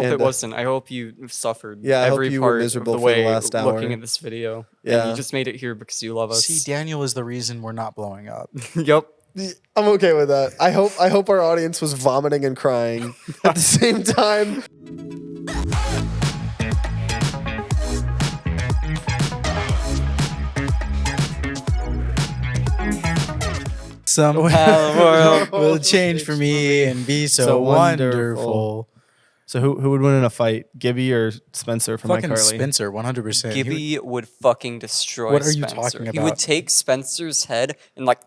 hope it wasn't. I hope you suffered every part were miserable of the for the way last hour. looking at this video. Yeah. And you just made it here because you love us. See, Daniel is the reason we're not blowing up. Yep. I'm okay with that. I hope our audience was vomiting and crying at the same time. Somehow the world will change for me and be so wonderful. So who would win in a fight, Gibby or Spencer from Fucking iCarly? Spencer, 100%. Gibby would fucking destroy What are you Spencer. talking He about? would take Spencer's head and like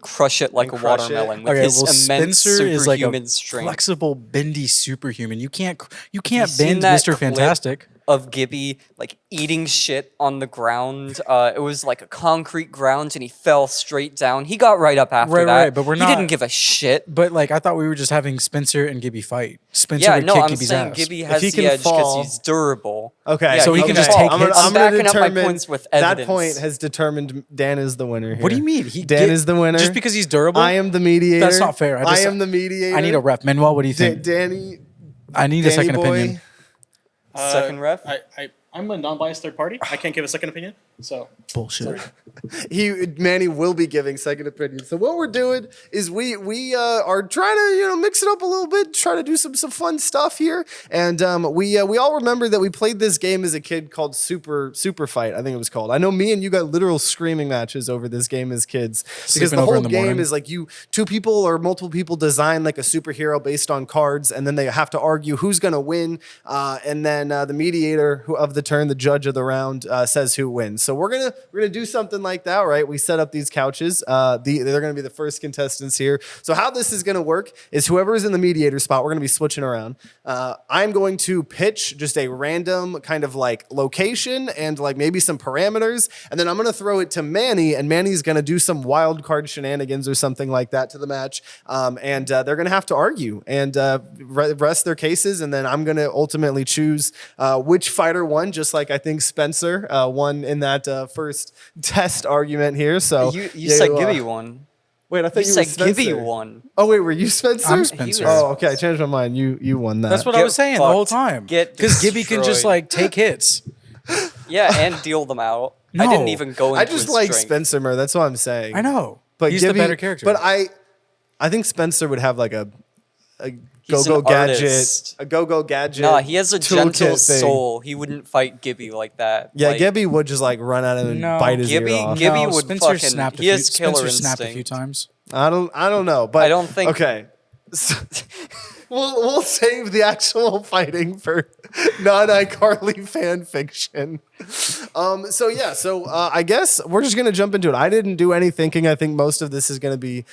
crush it like a crush it? watermelon with Okay, his well, immense Spencer is like a superhuman strength. flexible, bendy superhuman. You can't seen bend that Mr. clip Fantastic. Of Gibby like eating shit on the ground. It was like a concrete ground, and he fell straight down. He got right up after that. Right, but he didn't give a shit. But like, I thought we were just having Spencer and Gibby fight. Spencer Yeah, would no, kick I'm Gibby's saying ass. Gibby has he the can edge because fall- he's durable. Okay, Yeah, So he can just take hits? I'm backing up my determine points with evidence. That point has determined Dan is the winner here. What do you mean? Dan is the winner. Just because he's durable? I am the mediator. That's not fair. I am the mediator. I need a rep. Manuel, what do you think? Danny. I need a second boy. opinion. Second ref? I'm a non-biased third party. I can't give a second opinion. So Bullshit. Manny will be giving second opinion. So what we're doing is we are trying to mix it up a little bit, try to do some fun stuff here. And we all remember that we played this game as a kid called Superfight. I think it was called. I know me and you got literal screaming matches over this game as kids because Sleeping the over whole in the game morning. is like two people or multiple people design like a superhero based on cards, and then they have to argue who's gonna win. And then the mediator of the turn, the judge of the round, says who wins. So we're gonna do something like that, right? We set up these couches. They're gonna be the first contestants here. So how this is gonna work is whoever is in the mediator spot, we're gonna be switching around. I'm going to pitch just a random kind of like location and like maybe some parameters, and then I'm gonna throw it to Manny, and Manny's gonna do some wild card shenanigans or something like that to the match. And they're gonna have to argue and rest their cases, and then I'm gonna ultimately choose which fighter won, just like I think Spencer won in that first test argument here. So You said Gibby won. Wait, I thought you said were Spencer. Gibby won. Oh wait, were you Spencer? I'm Spencer. Oh, okay. I changed my mind. You won that. That's what I Get was saying the whole fucked. time. Get Because Gibby can just destroyed. like take hits. Yeah, and deal them out. I No. didn't even go into I just his like strength. Spencer more. That's what I'm saying. I know. But He's Gibby, the better character. But I think Spencer would have like a He's go-go an gadget, artist. a go-go gadget. Nah, he has a toolkit gentle thing. soul. He wouldn't fight Gibby like that. Yeah, like, Gibby would just like run at him and No. bite his Gibby- ear off. Gibby No, would Spencer fucking- snapped a he few, has killer Spencer snapped a few instinct. times. I don't know, but I don't think- Okay, so, we'll save the actual fighting for non-iCarly fan fiction. So I guess we're just gonna jump into it. I didn't do any thinking. I think most of this is gonna be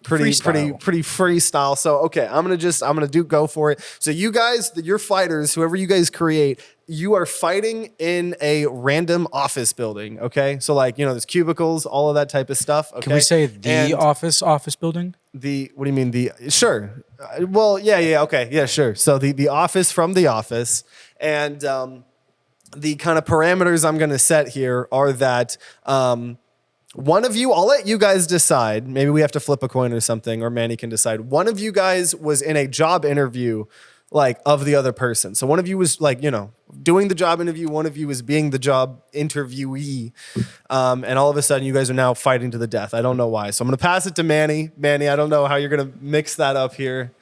pretty freestyle. So okay, I'm gonna go for it. So you guys, your fighters, whoever you guys create, you are fighting in a random office building. Okay, so like there's cubicles, all of that type of stuff. Okay? Can we say the And office building? what do you mean sure? Well, yeah, okay, yeah, sure. So the office from The Office, and the kind of parameters I'm going to set here are that one of you, I'll let you guys decide. Maybe we have to flip a coin or something, or Manny can decide. One of you guys was in a job interview, like of the other person. So one of you was like, doing the job interview. One of you was being the job interviewee. And all of a sudden you guys are now fighting to the death. I don't know why. So I'm going to pass it to Manny. Manny, I don't know how you're going to mix that up here.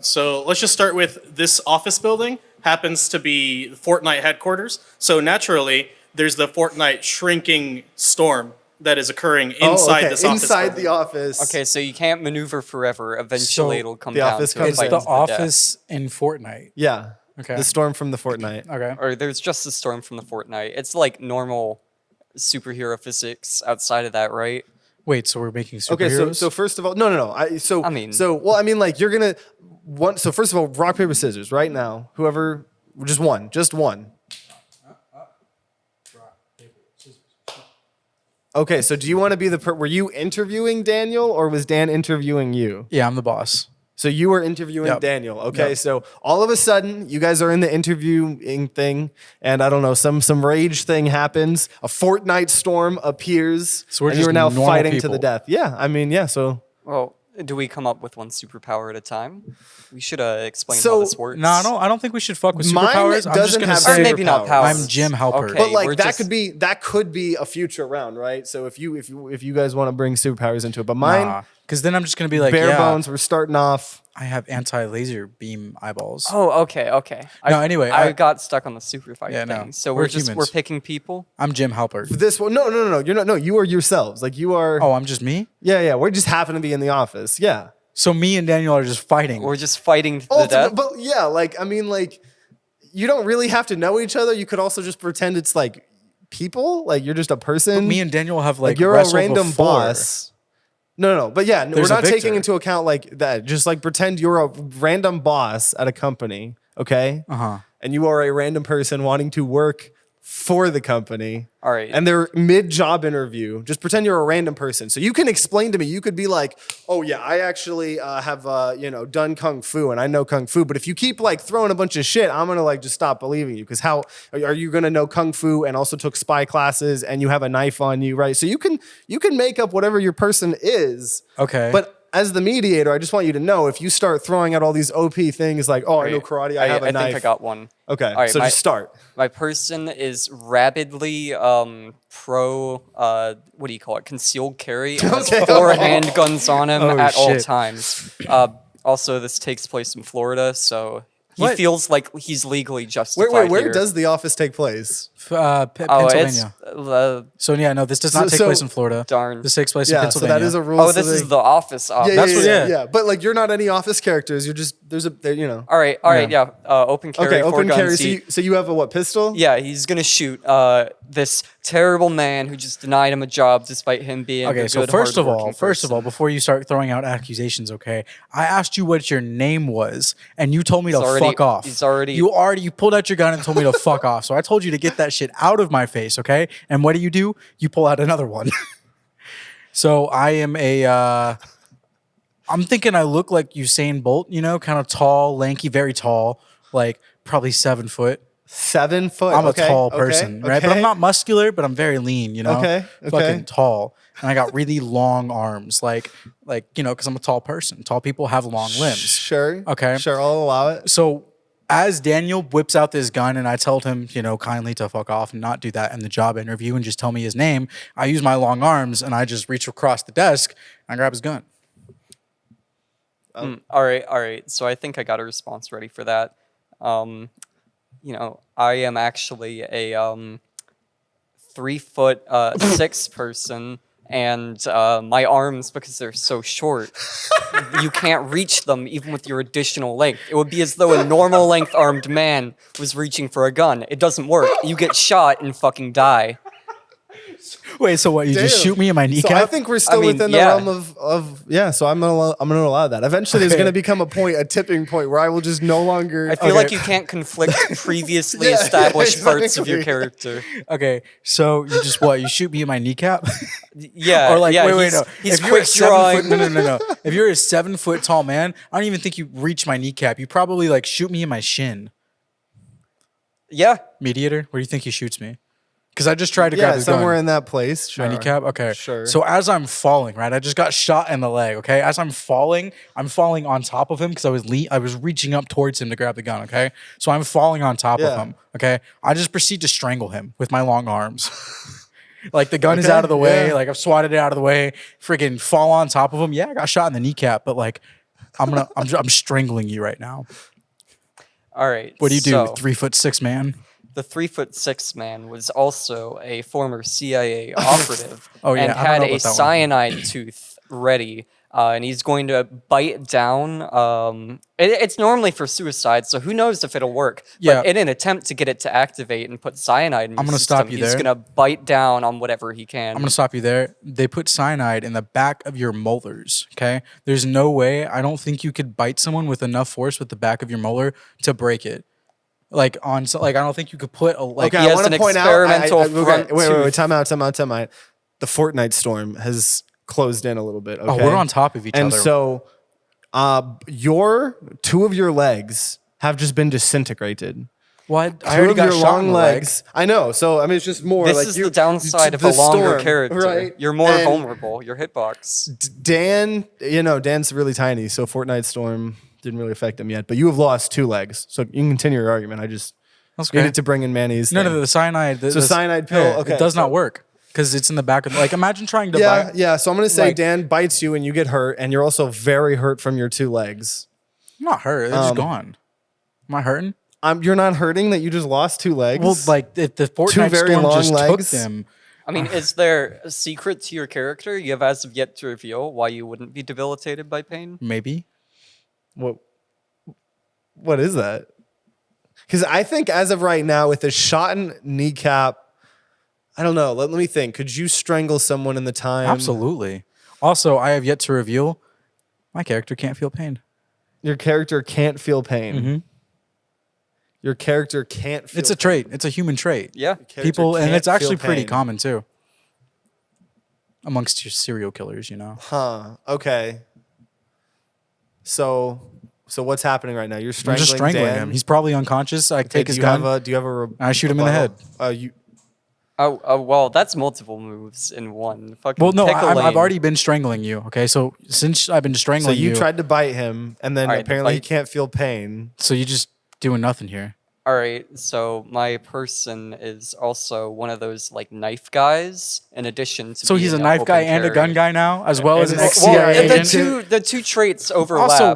So let's just start with this office building happens to be Fortnite headquarters. So naturally, there's the Fortnite shrinking storm that is occurring inside this office inside building. the office. Okay, so you can't maneuver forever. Eventually, So it'll come the down office to comes a It's fight the to death. office in Fortnite. Yeah. Okay. The storm from the Fortnite. Okay. Or there's just a storm from the Fortnite. It's like normal superhero physics outside of that, right? Wait, so we're making superheroes? Okay, so first of all, no. You're gonna one. So first of all, rock paper scissors right now. Whoever, just one. Okay, so do you want to be were you interviewing Daniel or was Dan interviewing you? Yeah, I'm the boss. So you were interviewing Yep. Daniel. Okay, Yep. so all of a sudden you guys are in the interviewing thing, and I don't know, some rage thing happens. A Fortnite storm appears, So we're and you just are now normal fighting to people. the death. Yeah, I mean, yeah. So Well, Do we come up with one superpower at a time? We should explain how this works. No, I don't think we should fuck with Mine superpowers. I'm just doesn't gonna have say Or maybe not superpowers. powers. I'm Jim Halpert. Okay, But like we're that just- could be a future round, right? So if you guys want to bring superpowers into it, but mine because then I'm just gonna be like, bare bones. We're starting off. I have anti-laser beam eyeballs. Oh, okay. No, anyway, I got stuck on the super fight Yeah, thing. no. So We're we're humans. picking people. I'm Jim Halpert. This one, no, you're not. No, you are yourselves. Like you are. Oh, I'm just me. Yeah. We just happen to be in the office. Yeah. So me and Daniel are just fighting. We're just fighting to the death. But yeah, like I mean, like you don't really have to know each other. You could also just pretend it's like people. Like you're just a person. Me and Daniel have like you're a wrestled random before. boss. No. But yeah, we're There's a not taking victor. into account like that. Just like pretend you're a random boss at a company, okay? And you are a random person wanting to work for the company. All right. And they're mid-job interview. Just pretend you're a random person. So you can explain to me. You could be like, "Oh yeah, I actually have done kung fu and I know kung fu." But if you keep like throwing a bunch of shit, I'm gonna like just stop believing you. Because how are you gonna know kung fu and also took spy classes and you have a knife on you, right? So you can make up whatever your person is. Okay. But as the mediator, I just want you to know if you start throwing out all these OP things like, "Oh, I know karate, I have a knife." think I got one. Okay, All right, so just start. My person is rabidly pro what do you call it? Concealed carry. And has Okay. 4 handguns on him Oh, at all shit. times. Also, this takes place in Florida, so he What? feels like he's legally justified Where here. does the office take place? Oh, Pennsylvania. it's So yeah, no, this does not take so- place in Florida. Darn. This takes place in Yeah, so Pennsylvania. that is a rule. oh, so this is they- the office. Yeah, That's what- yeah. But like, you're not any office characters. You're just All right, yeah. Open carry. Okay, 4 open guns. carry. So you have a what pistol? Yeah, he's gonna shoot this terrible man who just denied him a job despite him being Okay, a so good, first of hardworking person. before you start throwing out accusations, okay, I asked you what your name was, and you told me to already- fuck off. You pulled out your gun and told me to fuck off. So I told you to get that shit out of my face, okay? And what do? You pull out another one. So I am I'm thinking I look like Usain Bolt, kind of tall, lanky, very tall, like probably 7 foot. 7 foot. I'm okay, a tall okay, person, right? But okay. I'm not muscular, but I'm very lean, Okay, Fucking okay. tall. And I got really long arms, like because I'm a tall person. Tall people have long limbs. Sure. Okay. Sure, I'll allow it. So as Daniel whips out this gun and I told him, kindly to fuck off and not do that in the job interview and just tell me his name, I use my long arms and I just reach across the desk and I grab his gun. All right. So I think I got a response ready for that. I am actually a 3'6" person, and my arms, because they're so short, you can't reach them even with your additional length. It would be as though a normal length armed man was reaching for a gun. It doesn't work. You get shot and fucking die. Wait, so what? You just Damn. shoot me in my So kneecap? I think we're still I mean, within the yeah. realm of yeah. So I'm gonna allow that. Eventually, there's Okay. gonna become a tipping point where I will just no longer. I feel like you can't conflict previously Yeah, established parts of your exactly. character. Okay, so you just what? You shoot me in my kneecap? Yeah, Or like, yeah, wait, no. He's If you're a quick 7 drawing. foot, no. If you're a 7 foot tall man, I don't even think you reach my kneecap. You probably like shoot me in my shin. Yeah, Mediator, where do you think he shoots me? Because I just tried to grab yeah, his somewhere gun. in that place. Sure. My kneecap? Okay. Sure. So as I'm falling, right? I just got shot in the leg, okay? As I'm falling on top of him because I was reaching up towards him to grab the gun, okay? So I'm falling on top of Yeah. him, okay? I just proceed to strangle him with my long arms. Like the gun is Okay, out of the way, yeah. like I've swatted it out of the way, freaking fall on top of him. Yeah, I got shot in the kneecap, but like I'm strangling you right now. all right. What do you do, so, 3'6" man? The 3'6" man was also a former CIA operative Oh, yeah, and I don't had know a about that one. cyanide tooth ready. And he's going to bite down. It's normally for suicide, so who knows if it'll work. Yeah. But in an attempt to get it to activate and put cyanide in I'm your gonna stop system, you he's there. going to bite down on whatever he can. I'm gonna stop you there. They put cyanide in the back of your molars. Okay, there's no way. I don't think you could bite someone with enough force with the back of your molar to break it. I don't think you could put a like. Okay, He I has want an to point out. experimental front Wait. tooth. Time out. The Fortnite storm has closed in a little bit. Okay? Oh, we're on top of each and other. so, two of your legs have just been disintegrated. What? I Two already of got your shot in long the leg. legs. I know. So I mean, it's just more. This like is you, the downside of the a longer storm, character. right? You're more And vulnerable. Your hitbox. Dan, Dan's really tiny, so Fortnite Storm didn't really affect him yet. But you have lost 2 legs, so you can continue your argument. I just needed to bring in Manny's. No, thing. the cyanide. So cyanide pill. Yeah, Okay, it does so- not work because it's in the back of. Like, imagine trying to Yeah, buy. yeah. So I'm gonna say like- Dan bites you and you get hurt, and you're also very hurt from your 2 legs. I'm not hurt. They're just gone. Am I hurting? You're not hurting that you just lost 2 legs. Well, like if the Fortnite very storm long just legs. took them. I mean, is there a secret to your character you have as of yet to reveal why you wouldn't be debilitated by pain? Maybe. What is that? Because I think as of right now, with a shot in kneecap, I don't know. Let me think. Could you strangle someone in the time? Absolutely. Also, I have yet to reveal my character can't feel pain. Your character can't feel pain. Mm-hmm. Your character can't feel It's a trait. It's a human trait. Yeah. People, and can't it's actually feel pretty pain. common too. Amongst your serial killers, you know. Huh. Okay. So what's happening right now? You're I'm strangling just strangling Dan? him. He's probably unconscious. I take his do gun. you have a I shoot him in the head. You Oh, well, that's multiple moves in one. Fucking Well, no, pick a I've lane. already been strangling you. Okay, so since I've been so strangling you tried to bite him, and then All right, apparently he bite. can't feel pain. so you just doing nothing here. All right, so my person is also one of those like knife guys. In addition to So he's a being knife guy open and a carry. gun guy now, as well as an and ex Well, CIA the agent. two traits overlap. Also,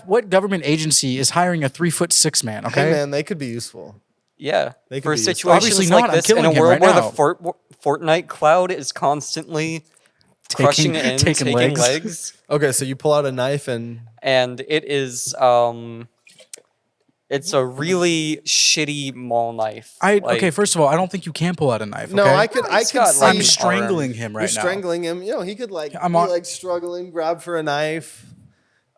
what government agency is hiring a 3'6" man? Okay, Hey man, they could be useful. Yeah, They could for be useful. situations Obviously like not, I'm this, in a killing him world right where now. the Fortnite cloud is constantly crushing in, taking legs. legs, Okay, so you pull out a knife and and it is it's a really shitty mall knife. okay. Like, First of all, I don't think you can pull out a knife. no, okay? I could It's see. got, like, I'm an strangling arm. him You're right now. strangling him. He could like I'm be on- like struggling, grab for a knife.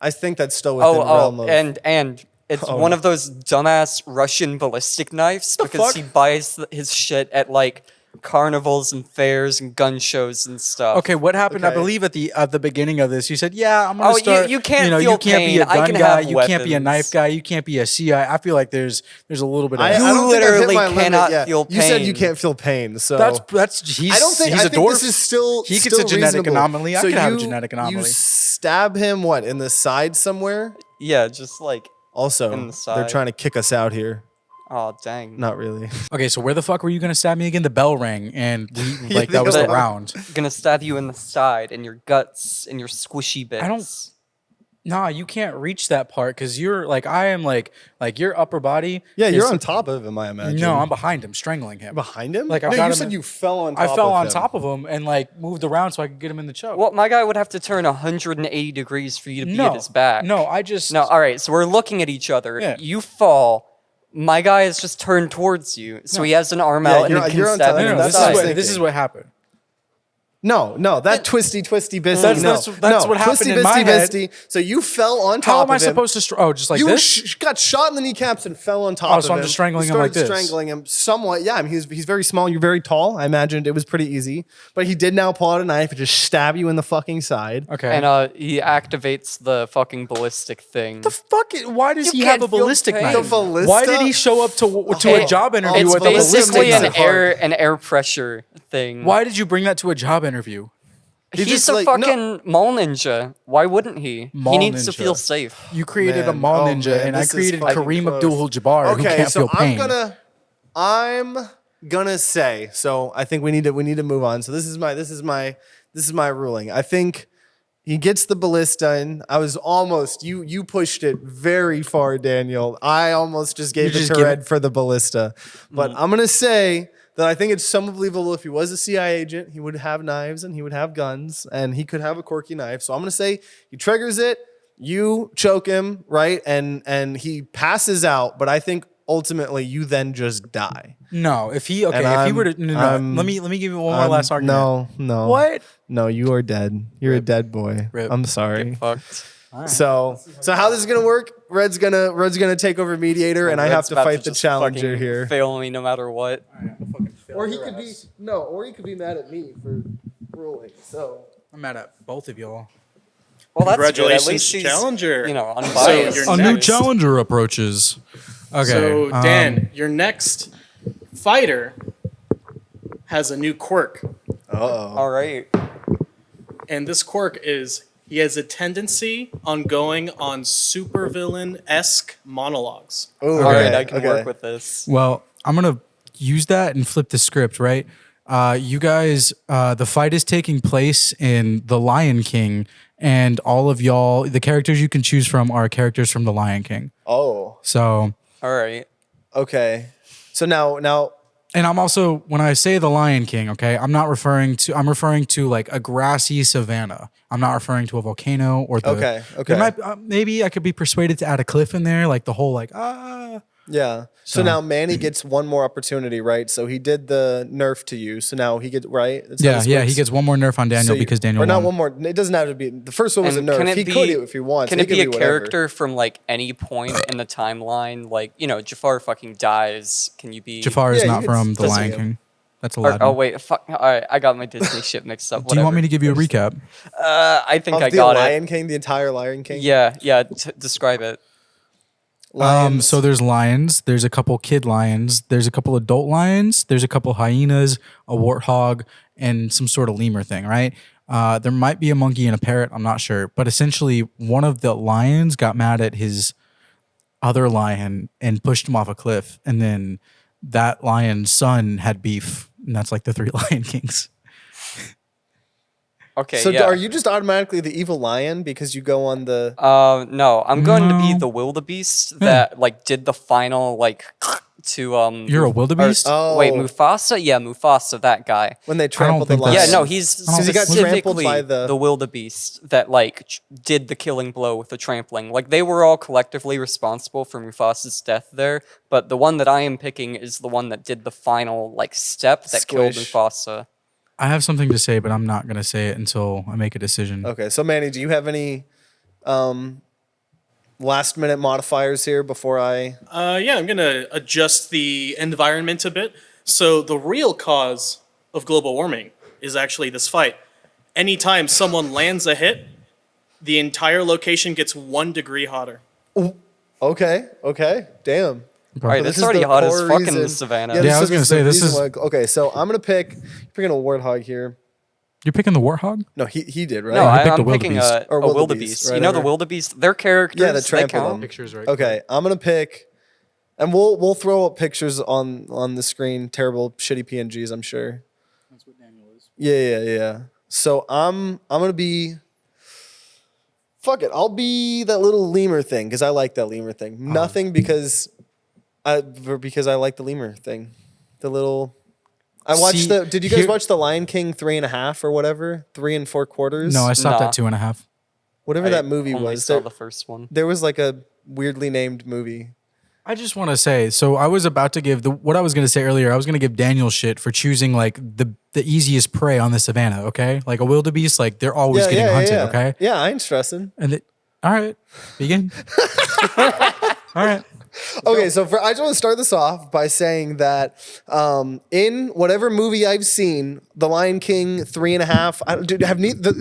I think that's still within the realm of. and it's one of those dumbass Russian ballistic knives because fuck? he buys his shit at like carnivals and fairs and gun shows and stuff. Okay, what happened? I Okay. believe at the beginning of this, you said, "Yeah, I'm gonna Oh, you- start." you can't you feel can't be a pain. I gun can guy. have You can't be a weapons. knife guy. You can't be a CI. I feel like there's a little bit of. I You don't think I've hit literally my limit cannot yet. feel You said you pain. can't feel pain, so that's he's. I don't think. he's I a think dwarf. this is still. He gets still a genetic reasonable. anomaly. I So could have a you- genetic You anomaly. stab him what in the side somewhere? Yeah, just like Also, In the they're side. trying to kick us out here. oh dang. Not really. Okay, so where the fuck were you gonna stab me again? The bell rang, and we like the that was the alarm. round. Gonna stab you in the side, in your guts, in your squishy bits. I don't- Nah, you can't reach that part because you're like I am like your upper body. Yeah, you're is- on top of him. I imagine. No, I'm behind him, strangling him. behind him. Like, I've no, got you him said in- you fell on. Top I fell of on him. top of him and like moved around so I could get him in the choke. Well, my guy would have to turn 180 degrees for you to be no, at his back. No, I just No, all right, so we're looking at each other. Yeah. You fall. My guy is just turned towards you, so he has an arm Yeah, out and you're- he can you're on stab top- you no, in no, the this is side. what thinking. this is what happened. No, that twisty bisty. That's no, what no, happened twisty in my head. bisty. So you fell on top. How am I of him. supposed to? Just like You this? got shot in the kneecaps and fell on top Oh, of so him. I'm just strangling You him like started this. strangling him somewhat. Yeah, I mean, he's very small. You're very tall. I imagined it was pretty easy. But he did now pull out a knife and just stab you in the fucking side. Okay. And he activates the fucking ballistic thing. the fuck? Why does You he have can't a feel ballistic pain. knife? The ballista? Why did he show up to a It- job interview It's with a ballistic basically makes an it hard. an air pressure thing. Why did you bring that to a job interview? He He's just, a like, fucking mall ninja. Why wouldn't he? Mall He needs to ninja. feel safe. You created a Man, mall oh, ninja, man, and I this is created fucking Kareem close. Abdul-Jabbar, who Okay, can't so feel pain. I'm gonna say. So I think we need to move on. So this is my ruling. I think he gets the ballista in. I was almost you pushed it very far, Daniel. I almost just gave You it just to give Red it- for the ballista, but I'm gonna say that I think it's somewhat believable if he was a CIA agent, he would have knives and he would have guns and he could have a quirky knife. So I'm gonna say he triggers it, you choke him, right? And he passes out, but I think ultimately you then just die. No, if he And if he were to I'm- let me give you one more last argument. No. What? No, you are dead. You're a dead boy. Rip. I'm sorry. Fucked. So how this is gonna work? Red's gonna take over mediator, and I have Red's to about fight the just challenger fucking here. Fail me no matter what. Or he could be mad at me for ruling. So I'm mad at both of y'all. Well, that's Congratulations, good. At least he's, challenger. unbiased. you're A next. new challenger approaches. Okay. So Dan, your next fighter has a new quirk, All right. and this quirk is he has a tendency on going on supervillain-esque monologues. Ooh, All right, okay, I can okay. work with this. Well, I'm gonna use that and flip the script, right? You guys, the fight is taking place in The Lion King, and all of y'all, the characters you can choose from are characters from The Lion King. Oh, So, All right. okay. So now, and I'm also, when I say The Lion King, okay, I'm referring to like a grassy savanna. I'm not referring to a volcano or the. Okay, There okay. might, maybe I could be persuaded to add a cliff in there, like the whole like yeah. So now Manny gets one more opportunity, right? So he did the nerf to you. So now he gets right. That's how Yeah, this yeah, works? he gets one more nerf on Daniel So you- because Daniel or not won. one more. It doesn't have to be. The first one was a And nerf. can it He be, could if he wants. Can He it be could a whatever. character from like any point in the timeline? Like, Jafar fucking dies. Can you be Jafar is Yeah, you not could from The just Lion say him. King. That's Or, Aladdin. oh wait, fuck. All right, I got my Disney shit mixed up. Do you want me to Whatever. give you a recap? I think Of I the got Lion it. King, the entire Lion King. Yeah, yeah. Describe it. Lions. So there's lions. There's a couple kid lions. There's a couple adult lions. There's a couple hyenas, a warthog, and some sort of lemur thing, right? There might be a monkey and a parrot. I'm not sure. But essentially, one of the lions got mad at his other lion and pushed him off a cliff. And then that lion's son had beef. And that's like the 3 Lion Kings. Okay. So yeah. are you just automatically the evil lion because you go on the? No, I'm going to be No. the wildebeest that like did the final like to You're a wildebeest? Wait, Oh. Mufasa? Yeah, Mufasa, that guy. When they trample the think lion. Yeah, that's- no, he's I don't he got think- trampled specifically by the the. wildebeest that like did the killing blow with the trampling. Like they were all collectively responsible for Mufasa's death there, but the one that I am picking is the one that did the final like step that killed Squish. Mufasa. I have something to say, but I'm not going to say it until I make a decision. Okay, so Manny, do you have any last minute modifiers here before I? Yeah, I'm gonna adjust the environment a bit. So the real cause of global warming is actually this fight. Anytime someone lands a hit, the entire location gets 1 degree hotter. Okay, damn. All right, So it's already the hot as core fuck in reason- the savannah. Yeah, I was gonna the say, this reason is- why- okay, so I'm gonna pick. You're picking a warthog here. You're picking the warthog? No, he did right. No, I picked I'm a picking wildebeest. a Or wildebeest, wildebeest. right, You know the right. wildebeest? Their characters, Yeah, the they trample count. them. Pictures right. Okay, I'm gonna pick, and we'll throw up pictures on the screen. Terrible, shitty PNGs, I'm sure. That's what Daniel is. Yeah. So I'm gonna be. Fuck it, I'll be that little lemur thing because I like that lemur thing. Nothing because I like the lemur thing. The little. I watched See, Did you guys here- watch The Lion King 3.5 or whatever? 3 3/4. No, I stopped Nah. at 2.5. whatever I that movie only was. saw There, the first one. there was like a weirdly named movie. I just want to say, so I was about to give what I was going to say earlier. I was going to give Daniel shit for choosing like the easiest prey on the savannah. Okay, like a wildebeest, like they're always getting hunted. yeah. Okay, Yeah, I ain't stressing. and all right, begin. All right. Okay, so I just want to start this off by saying that in whatever movie I've seen, The Lion King 3.5,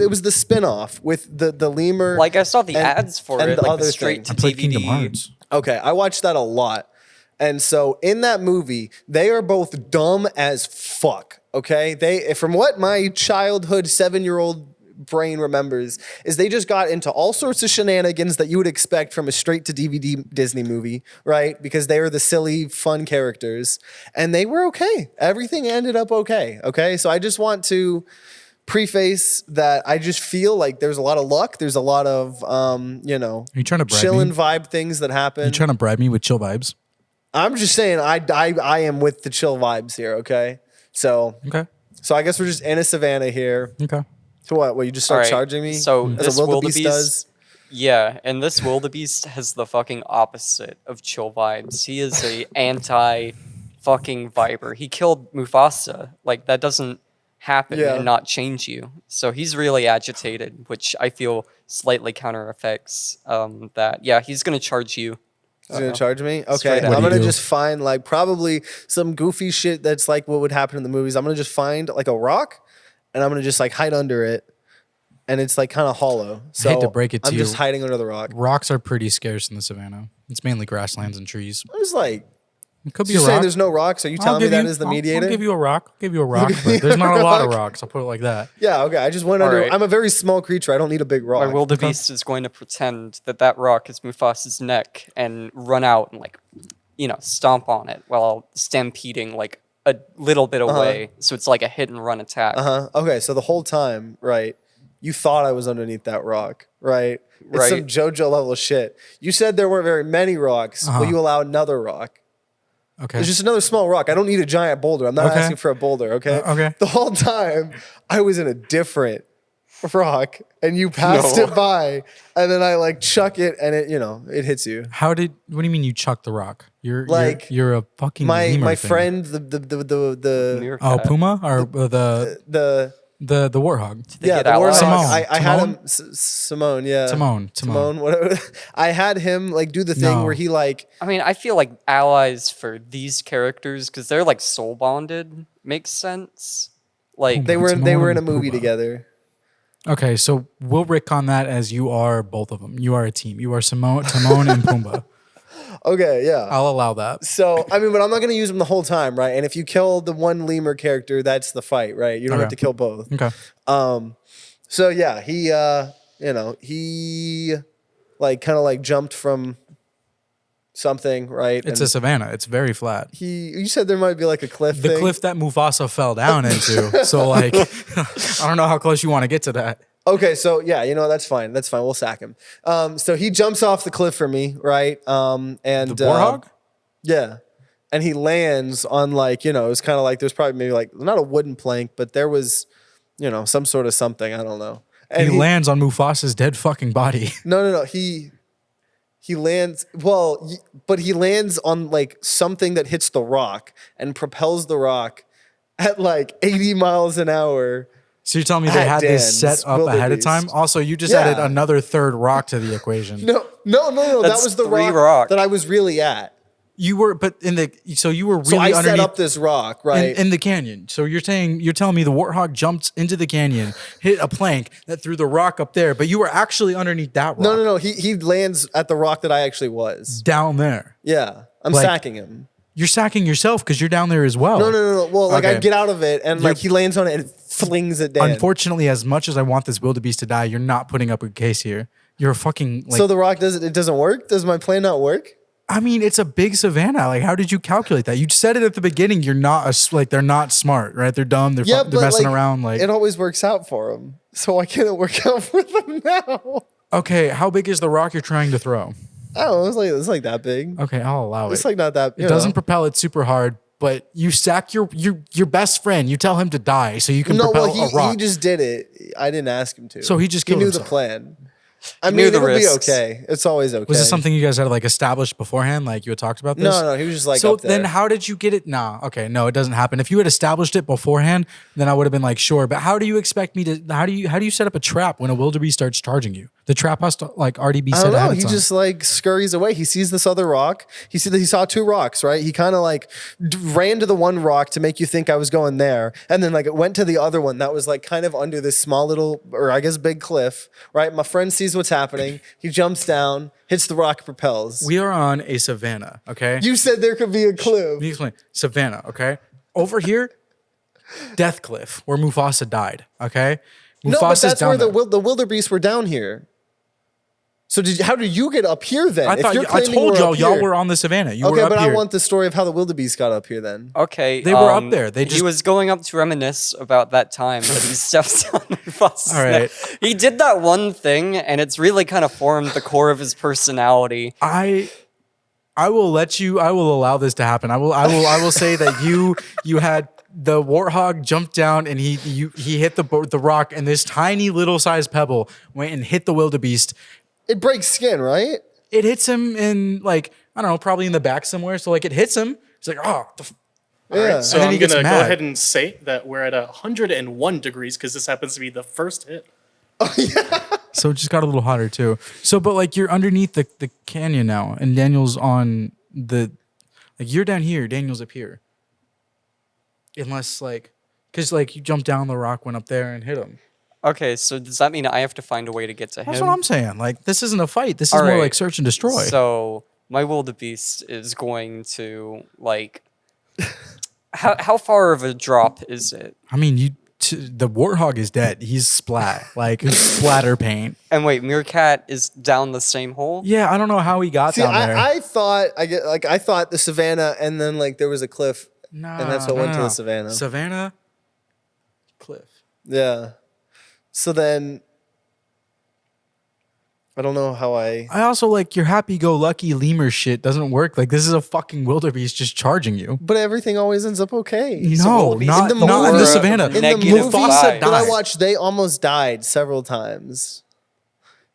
it was the spinoff with the lemur. Like I saw the and- ads for and it, the like other the straight to I played Kingdom DVD. Hearts. Okay, I watched that a lot. And so in that movie, they are both dumb as fuck. Okay? From what my childhood 7-year-old brain remembers, is they just got into all sorts of shenanigans that you would expect from a straight to DVD Disney movie, right? Because they were the silly, fun characters. And they were okay. Everything ended up okay. Okay. So I just want to preface that I just feel like there's a lot of luck. There's a lot of Are you trying to bribe chillin' me? vibe things that happen. You trying to bribe me with chill vibes? I'm just saying I am with the chill vibes here, okay? So Okay. I guess we're just in a savannah here. Okay. So what you just start Alright, charging me? so as this a wildebeest wildebeest- does? Yeah, and this wildebeest has the fucking opposite of chill vibes. He is a anti fucking viber. He killed Mufasa. Like that doesn't happen Yeah. and not change you. So he's really agitated, which I feel slightly counter affects that. Yeah, he's gonna charge you. He's gonna charge me? Okay, Straight up. What I'm do you gonna do? just find like probably some goofy shit that's like what would happen in the movies. I'm gonna just find like a rock and I'm gonna just like hide under it and it's like kind of hollow. So I hate to break it to I'm you. just hiding under the rock. Rocks are pretty scarce in the savannah. It's mainly grasslands and trees. I was like, It could be you a saying rock. there's no rocks? Are you telling me that is the mediator? I'll give you a rock. I'll give you a rock. But there's not a lot of rocks. I'll put it like that. Yeah, okay. I just went All under. right. I'm a very small creature. I don't need a big rock. My wildebeest is going to pretend that that rock is Mufasa's neck and run out and like, stomp on it while stampeding like a little bit away. So it's like a hit and run attack. Okay, so the whole time, right, you thought I was underneath that rock, right? It's some Right. JoJo level shit. You said there weren't very many rocks. Will you allow another rock? Okay. It's just another small rock. I don't need a giant boulder. I'm not Okay. asking for a boulder, okay? Okay. The whole time, I was in a different rock, and you passed No. it by, and then I like chuck it, and it hits you. What do you mean you chucked the rock? You're a fucking My lemur my thing. friend, the Meerkat. Puma or the warthog. They yeah, get the allies? warthog. Simone. I had him, Simone, yeah. Timon. Whatever. I had him like do the thing No. where he like, I mean, I feel like allies for these characters, because they're like soul bonded, makes sense. Like, they were in Timon a and movie Pumbaa. together. Okay, so we'll retcon that as you are both of them. You are a team. You are Timon and Pumbaa. Okay, yeah. I'll allow that. So I mean, but I'm not gonna use them the whole time, right? And if you kill the one lemur character, that's the fight, right? You don't have Okay. to kill both. Okay. So yeah, he like kind of like jumped from something, right? It's And a savannah. It's very flat. you said there might be like a cliff The thing. cliff that Mufasa fell down into. So like, I don't know how close you want to get to that. Okay, so yeah, that's fine. That's fine. We'll sack him. So he jumps off the cliff for me, right? And The warthog? yeah. And he lands on like, it's kind of like there's probably maybe like not a wooden plank, but there was, some sort of something. I don't know. And He lands on Mufasa's dead fucking body. No. He lands but he lands on like something that hits the rock and propels the rock at like 80 miles an hour. So you're telling me they At had this Dan's set up ahead of wildebeest. time? Also, you just Yeah. added another third rock to the equation. No. That That's was the 3 rock rocks. that I was really at. You were, but you were really So I set underneath up this rock, right? in the canyon. So you're telling me the warthog jumped into the canyon, hit a plank that threw the rock up there, but you were actually underneath that rock. No. He lands at the rock that I actually was. Down there. Yeah. I'm Like- sacking him. You're sacking yourself because you're down there as well. No. Well, like I Okay. get out of it and like he lands on it and flings it down. Unfortunately, as much as I want this wildebeest to die, you're not putting up a case here. You're a fucking like. So the rock doesn't work? Does my plan not work? I mean, it's a big savannah. Like, how did you calculate that? You said it at the beginning. You're not they're not smart, right? They're dumb. They're they're messing around. Like, it always works out for them. So why can't it work out for them now? okay, how big is the rock you're trying to throw? I don't know. It's like that big. Okay, I'll allow It's it. like not that. It doesn't propel it super hard, but you sack your best friend. You tell him to die so you can No, propel well, a rock. he just did it. I didn't ask him to. So he just he killed knew himself. the plan. I knew mean, the it'll be risks. okay. It's always okay. Was this something you guys had like established beforehand? Like you had talked about this? No. He was just like So up there. then how did you get it? Nah, okay, no, it doesn't happen. If you had established it beforehand, then I would have been like, sure. But how do you expect me to? How do you set up a trap when a wildebeest starts charging you? The trap has to like already be I set don't know. ahead of He time. just like scurries away. He sees this other rock. He saw 2 rocks, right? He kind of like ran to the one rock to make you think I was going there, and then like it went to the other one that was like kind of under this small little, or I guess big cliff, right? My friend sees what's happening. He jumps down, hits the rock, propels. We are on a savannah, okay? You said there could be a clue. Let me explain. Savannah, okay? Over here, Death Cliff, where Mufasa died, okay? No, but Mufasa's that's down where there. the wildebeest were down here. So how did you get up here then? I If thought you're I claiming told we're y'all up y'all here- were on the savannah. You were Okay, up but here. I want the story of how the wildebeest got up here then. Okay. They were up there. They he just- was going up to reminisce about that time that he stepped on Mufasa's All neck. right. He did that one thing, and it's really kind of formed the core of his personality. I will allow this to happen. I will say that you had the warthog jumped down and he hit the rock, and this tiny little sized pebble went and hit the wildebeest. It breaks skin, right? It hits him in like, I don't know, probably in the back somewhere. So like it hits him. It's like, oh, Yeah. So And then I'm he gets gonna go mad. ahead and say that we're at 101 degrees because this happens to be the first hit. so it just got a little hotter too. So, but like you're underneath the canyon now, and Daniel's on the, like you're down here, Daniel's up here. Unless like, cause like you jumped down the rock, went up there and hit him. Okay, so does that mean I have to find a way to get to That's him? what I'm saying. Like, this isn't a fight. This is All more right. like search and destroy. So my wildebeest is going to like. How far of a drop is it? I mean, the warthog is dead. He's splat, like splatter paint. And wait, meerkat is down the same hole? Yeah, I don't know how he got See, down there. I thought I thought the savannah, and then like there was a cliff, Nah, and that's what went to no. the savannah. Savannah, cliff. Yeah. So then, I don't know how I. I also like your happy-go-lucky lemur shit doesn't work. Like, this is a fucking wildebeest just charging you. But everything always ends up okay. No, wildebeest not, in the not in movie- the savannah. In the Negative movie five. that I died. watched, they almost died several times,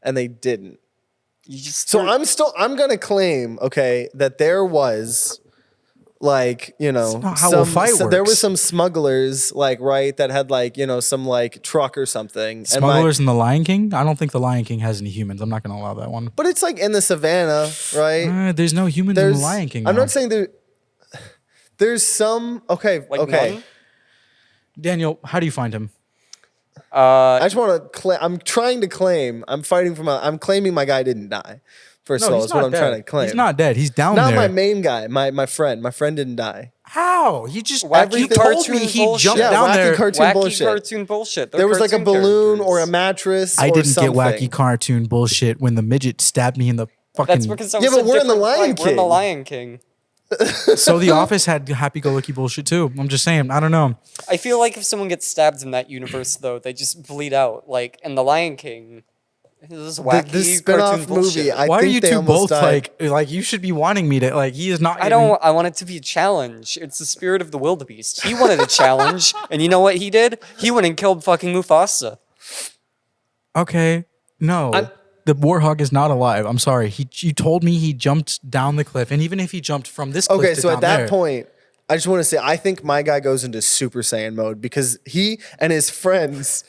and they didn't. You just So I'm gonna claim, okay, that there was like, you know, not how a fight there works. was some smugglers, like, right, that had like, you know, some like truck or something. Smugglers in the Lion King? I don't think the Lion King has any humans. I'm not going to allow that one. But it's like in the savannah, right? There's no humans in the Lion King. I'm though. not saying there's some okay, like okay. one? Daniel, how do you find him? I just want to I'm trying to claim. I'm claiming my guy didn't die. First of all, is what I'm trying to claim. He's not dead. He's down Not there. my main guy, my friend. My friend didn't die. How? He just Wacky you told me cartoon he bullshit. jumped Yeah, down wacky there. cartoon Wacky bullshit. cartoon bullshit. They're There was like a cartoon balloon or a characters. mattress. I or didn't something. get wacky cartoon bullshit when the midget stabbed me in the fucking. That's because that Yeah, was but a we're in the different Lion fight. We're in the King. Lion King. So the Office had happy-go-lucky bullshit too. I'm just saying. I don't know. I feel like if someone gets stabbed in that universe, though, they just bleed out. Like in the Lion King, this is wacky The cartoon spin-off movie. bullshit. I Why are think you they two almost both died. like you should be wanting me to like? He is not. I don't. I want it to be a challenge. It's the spirit of the wildebeest. He wanted a challenge, and you know what he did? He went and killed fucking Mufasa. Okay, no. The warthog is not alive. I'm sorry. You told me he jumped down the cliff, and even if he jumped from this cliff Okay, to so down at that there, point, I just want to say I think my guy goes into Super Saiyan mode because he and his friends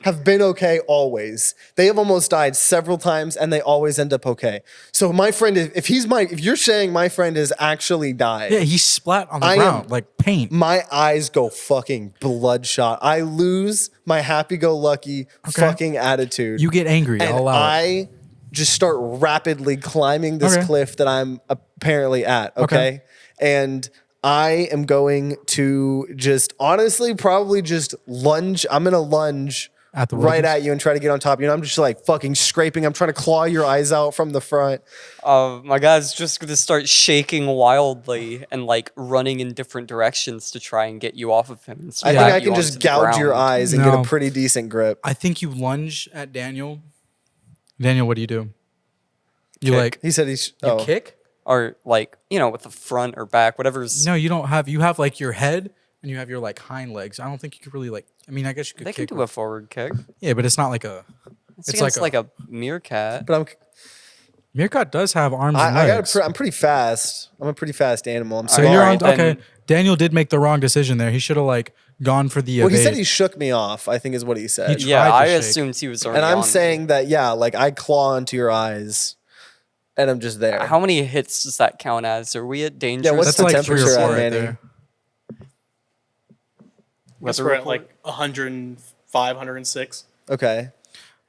have been okay always. They have almost died several times and they always end up okay. So my friend, if you're saying my friend has actually died, yeah, he splat on the I ground am- like paint. my eyes go fucking bloodshot. I lose my happy-go-lucky fucking attitude. You get angry. and I'll allow it. I just start rapidly climbing this Okay. cliff that I'm apparently at. Okay. And I am going to just honestly probably just lunge. I'm going to lunge At the right wildebeest? at you and try to get on top of you. And I'm just like fucking scraping. I'm trying to claw your eyes out from the front. My guy's just gonna start shaking wildly and like running in different directions to try and get you off of him. and I think splat I you can onto just the gouge your ground. eyes and get No. a pretty decent grip. I think you lunge at Daniel. Daniel, what do? You Kick. like He said he's you kick? Or like, with the front or back, whatever's. No, you don't have. You have like your head and you have your like hind legs. I don't think you could really like. I mean, I guess you could They can kick. do a forward kick. Yeah, but it's not like a. It's, It's against like like a meerkat. But Meerkat does have arms and I legs. I'm pretty fast. I'm a pretty fast animal. I'm So small. you're Alright, on. then- Okay, Daniel did make the wrong decision there. He should have like gone for the. Well, he said evade. he shook me off, I think is what he said. He Yeah, tried to I shake. assumed he was already And I'm on me. saying that, yeah, like I claw into your eyes and I'm just there. How many hits does that count as? Are we at dangerous? Yeah, what's That's the like 3 or temperature 4 on right Manny? there. Guess we're at like 105, 106. Okay.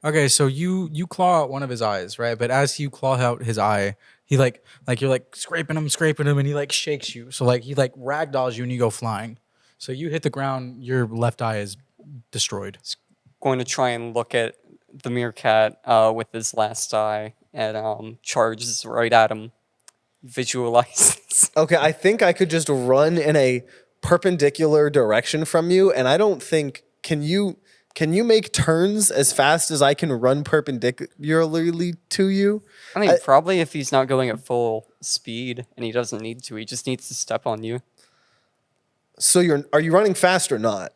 Okay, so you claw out one of his eyes, right? But as you claw out his eye, he like you're like scraping him, and he like shakes you. So like he like ragdolls you and you go flying. So you hit the ground, your left eye is destroyed. Going to try and look at the meerkat with his last eye and charges right at him. Visualizes. Okay, I think I could just run in a perpendicular direction from you, and I don't think can you make turns as fast as I can run perpendicularly to you? I mean, probably if he's not going at full speed and he doesn't need to, he just needs to step on you So are you running fast or not?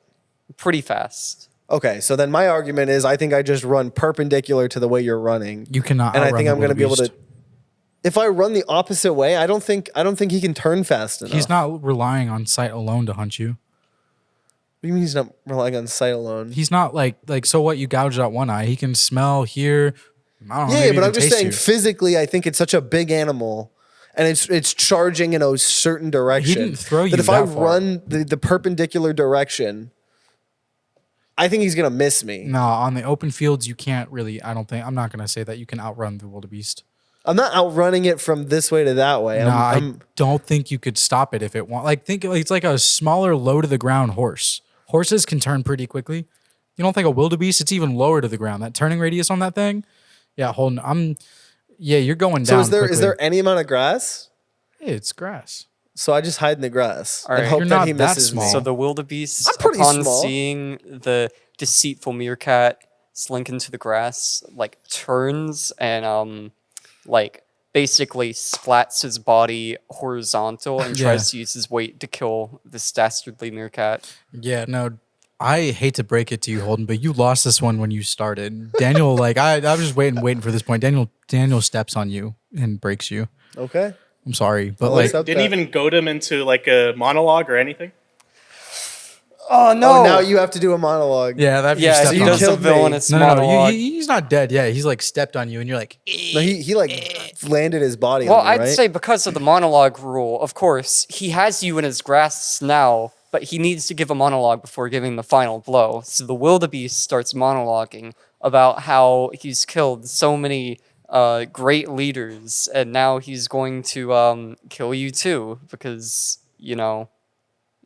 pretty fast. Okay, so then my argument is I think I just run perpendicular to the way you're running. You cannot. And I outrun think the I'm going to be able to wildebeest. if I run the opposite way, I don't think he can turn fast enough. He's not relying on sight alone to hunt you. What do you mean he's not relying on sight alone? He's not like so what you gouged out one eye. He can smell, hear. I don't know. Yeah, maybe but I'm even just taste saying you. physically, I think it's such a big animal, and it's charging in a certain direction. didn't throw you that if I that far. run the perpendicular direction, I think he's gonna miss me. No, on the open fields, you can't really. I don't think. I'm not gonna say that you can outrun the wildebeest. I'm not outrunning it from this way to that way. No, I I'm don't think you could stop it if it want. Like think it's like a smaller, low to the ground horse. Horses can turn pretty quickly. You don't think a wildebeest? It's even lower to the ground. That turning radius on that thing. Yeah, hold on. Yeah, you're going so down. is there quickly. is there any amount of grass? Yeah, it's grass. So I just hide in the grass All and right. hope You're that not he that misses small. me. So the wildebeest, I'm pretty upon small. seeing the deceitful meerkat slink into the grass, like turns and like basically splats his body horizontal and Yeah. tries to use his weight to kill this dastardly meerkat. Yeah, no. I hate to break it to you, Holden, but you lost this one when you started. Daniel, like I was just waiting for this point. Daniel steps on you and breaks you. Okay. I'm sorry, but I'll like accept Didn't that. even goad him into like a monologue or anything. Oh no! Oh, now you have to do a monologue. yeah, that yeah, stepped he on does him. the killed me. villainous No, monologue. he's not dead. Yeah, he's like stepped on you, and you're like, No, he like landed his body Well, on me, I'd right? say because of the monologue rule, of course, he has you in his grasp now, but he needs to give a monologue before giving the final blow. So the wildebeest starts monologuing about how he's killed so many great leaders, and now he's going to kill you too because you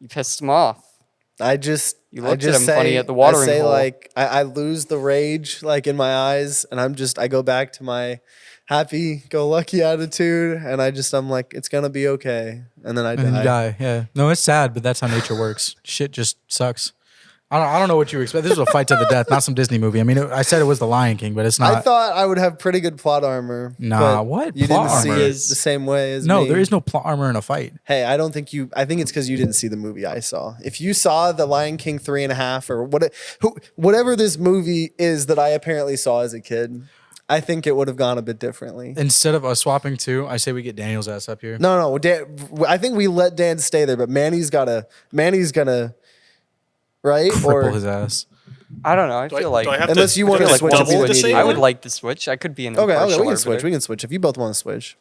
pissed him off. I just You looked I at just him say, funny at the watering I say hole. like I lose the rage like in my eyes, and I go back to my happy-go-lucky attitude, and I'm like, it's gonna be okay, and then I and then you die. Yeah, no, it's sad, but that's how nature works. Shit just sucks. I don't know what you expect. This was a fight to the death, not some Disney movie. I mean, I said it was The Lion King, but it's I not. thought I would have pretty good plot armor. Nah, but what? You Plot didn't see armor? it the same way as No, me. there is no plot armor in a fight. Hey, I don't think you. I think it's because you didn't see the movie I saw. If you saw The Lion King 3.5 or whatever this movie is that I apparently saw as a kid, I think it would have gone a bit differently. Instead of us swapping two, I say we get Daniel's ass up here. No, Dan, I think we let Dan stay there, but Manny's gonna, right? Cripple his ass. I don't know. I Do feel like do I have Unless to, you do I want have to to switch double if you disable need I it. would it? like to switch. I could be an Okay, impartial we can arbiter. switch. We can switch if you both want to switch.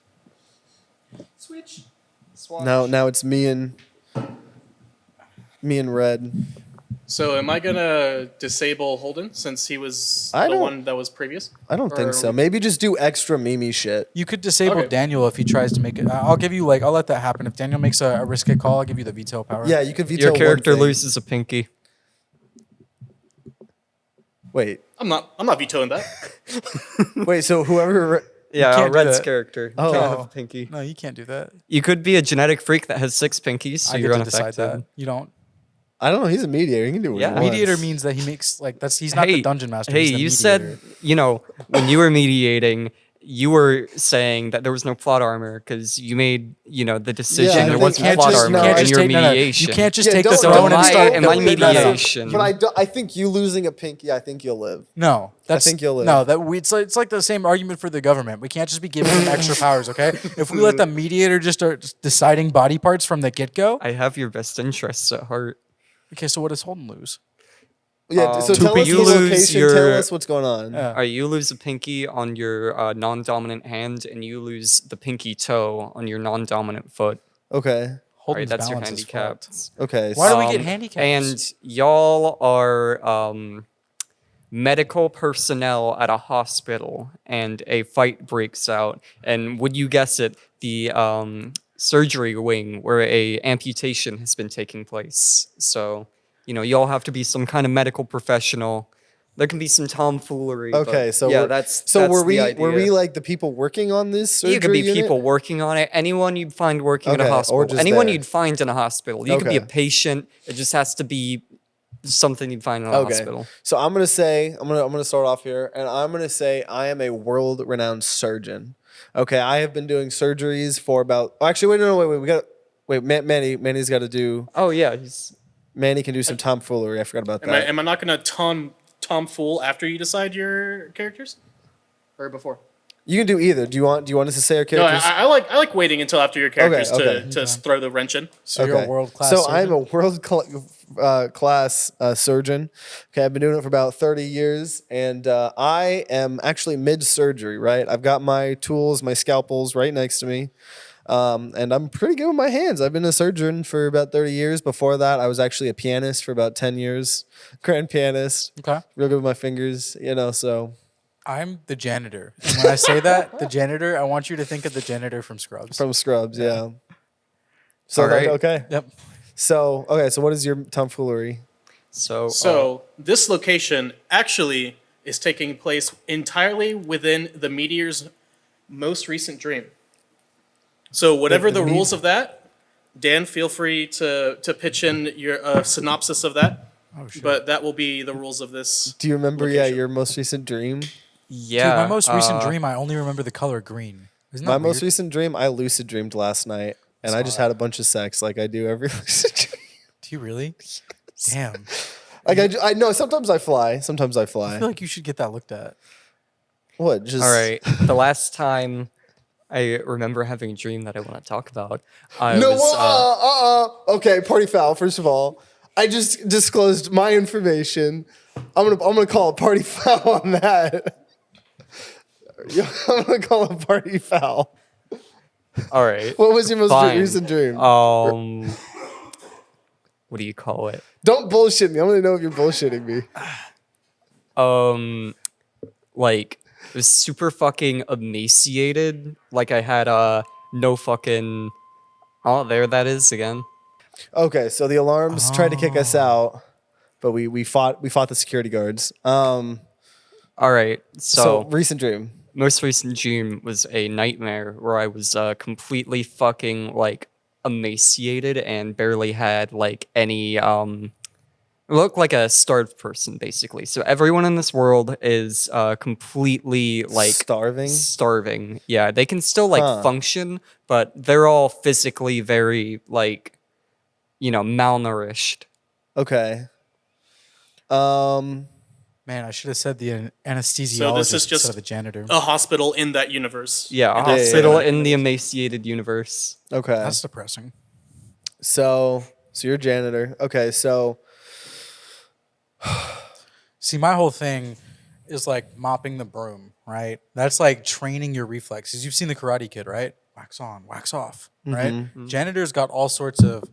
Switch. Now it's me and Red. So am I gonna disable Holden since he was I the don't- one that was previous? I don't think Or- so. Maybe just do extra Mimi shit. You could disable Okay. Daniel if he tries to make it. I'll give you I'll let that happen. If Daniel makes a risky call, I'll give you the veto power. Yeah, you could veto Your one character thing. loses a pinky. Wait, I'm not vetoing that. wait. So whoever. Yeah, can't do Red's that. character. Oh. Can't have a pinky. No, you can't do that. You could be a genetic freak that has 6 pinkies, so I you're get to decide unaffected. that. You don't. I don't know. He's a mediator. He can do what Yeah. he wants. Mediator means that he makes he's not the dungeon master. Hey, he's the you mediator. said, when you were mediating, you were saying that there was no plot armor because you made, the decision I there think- wasn't I plot just- armor no, I in your take, no, no, mediation. You can't just Yeah, take the don't- So stone am and I- start. am I building it back up. mediation? But I think you losing a pinky. I think you'll live. No, that's think you'll live. no. It's like the same argument for the government. We can't just be giving them extra powers. Okay, if we let the mediator just start just deciding body parts from the get go. I have your best interests at heart. Okay, so what does Holden lose? Yeah. So Two tell us pinky. the You lose location. your- Tell us what's going on. Yeah. All right, you lose a pinky on your non-dominant hand, and you lose the pinky toe on your non-dominant foot. Okay. All right, Holden's that's your balance is handicap. fucked. Okay. Why do we Um, get handicaps? And y'all are medical personnel at a hospital, and a fight breaks out. And would you guess it, the surgery wing where a amputation has been taking place. So, y'all have to be some kind of medical professional. There can be some tomfoolery. but Okay, so yeah, we're- that's were the we idea. like the people working on this surgery You could be unit? people working on it. Anyone you'd find working at Okay, a or hospital. just Anyone there. you'd find in a hospital. You could be a Okay. patient. It just has to be something you'd find in a hospital. So I'm gonna say I'm gonna start off here, and I'm gonna say I am a world-renowned surgeon. Okay, I have been doing surgeries for about. Oh, actually, wait. We got Manny's got to do. Oh yeah, Manny can do some tomfoolery. I forgot about Am that. I not gonna Tom fool after you decide your characters, or before? You can do either. Do you want us to say our No, characters? I like waiting until after your characters okay. to throw the wrench in. so you're a world class. So I'm a world class surgeon. Okay, I've been doing it for about 30 years, and I am actually mid surgery. Right, I've got my tools, my scalpels right next to me. And I'm pretty good with my hands. I've been a surgeon for about 30 years. Before that, I was actually a pianist for about 10 years. Grand pianist. Okay. Real good with my fingers, so. I'm the janitor. And when I say that, the janitor, I want you to think of the janitor from Scrubs. From Scrubs, yeah. So, All right. okay. Yep. So what is your tomfoolery? So this location actually is taking place entirely within the meteor's most recent dream. So whatever the rules of that, Dan, feel free to pitch in your synopsis of that. Oh, shit. But that will be the rules of this. Do you remember, location. your most recent dream? Yeah. Dude, my most recent dream, I only remember the color green. Isn't that My most weird? recent dream, I lucid dreamed last night. And I just had a bunch of sex like I do every lucid dream. Do you really? Damn. Like I know sometimes I fly. Sometimes I I fly. feel like you should get that looked at. What? Just All right. The last time I remember having a dream that I want to talk about, I No, was okay, party foul. First of all, I just disclosed my information. I'm gonna call a party foul on that. I'm gonna call a party foul. all right. What was your most Fine. recent dream? What do you call it? Don't bullshit me. I want to know if you're bullshitting me. Like it was super fucking emaciated. Like I had no fucking. Oh, there that is again. Okay, so the alarms tried to kick us out, but we fought the security guards. All right. So recent dream. Most recent dream was a nightmare where I was completely fucking like emaciated and barely had like any looked like a starved person basically. So everyone in this world is completely like starving. Yeah, they can still like function, but they're all physically very like malnourished. Okay. Man, I should have said the anesthesiologist So this is just instead of the janitor. a hospital in that universe. Yeah, a yeah, hospital yeah. in the emaciated universe. Okay. That's depressing. So you're a janitor. Okay, so See, my whole thing is like mopping the broom, right? That's like training your reflexes. You've seen the Karate Kid, right? Wax on, wax off, right? Janitor's got all sorts of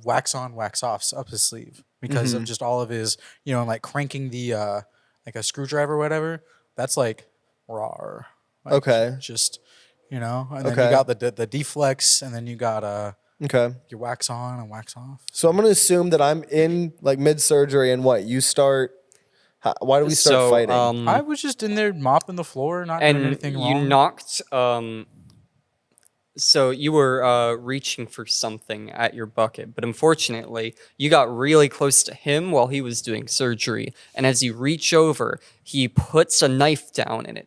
wax on, wax offs up his sleeve because of just all of his, like cranking the like a screwdriver or whatever. That's like raw. Like, Okay. Just and then Okay. you got the deflex, and then you got okay. your wax on and wax off. So I'm gonna assume that I'm in like mid surgery, and what you start. Why do we start fighting? I was just in there mopping the floor, not doing and anything you wrong. knocked. So you were reaching for something at your bucket, but unfortunately, you got really close to him while he was doing surgery. And as you reach over, he puts a knife down, and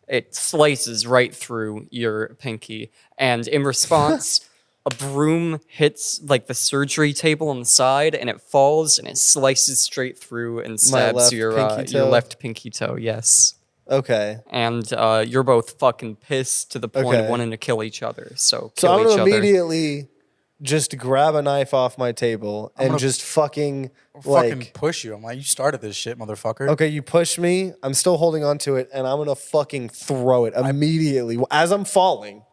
it slices right through your pinky. And in response, a broom hits like the surgery table on the side, and it falls, and it slices straight through and stabs left your pinky your toe? left pinky toe. Yes. Okay. And you're both fucking pissed to the point of Okay. wanting to kill each other. So So kill I'm each gonna other. immediately just grab a knife off my table and gonna just fucking fucking push you. I'm like, you started this shit, motherfucker. Okay, you push me. I'm still holding on to it, and I'm gonna fucking throw it immediately as I'm falling.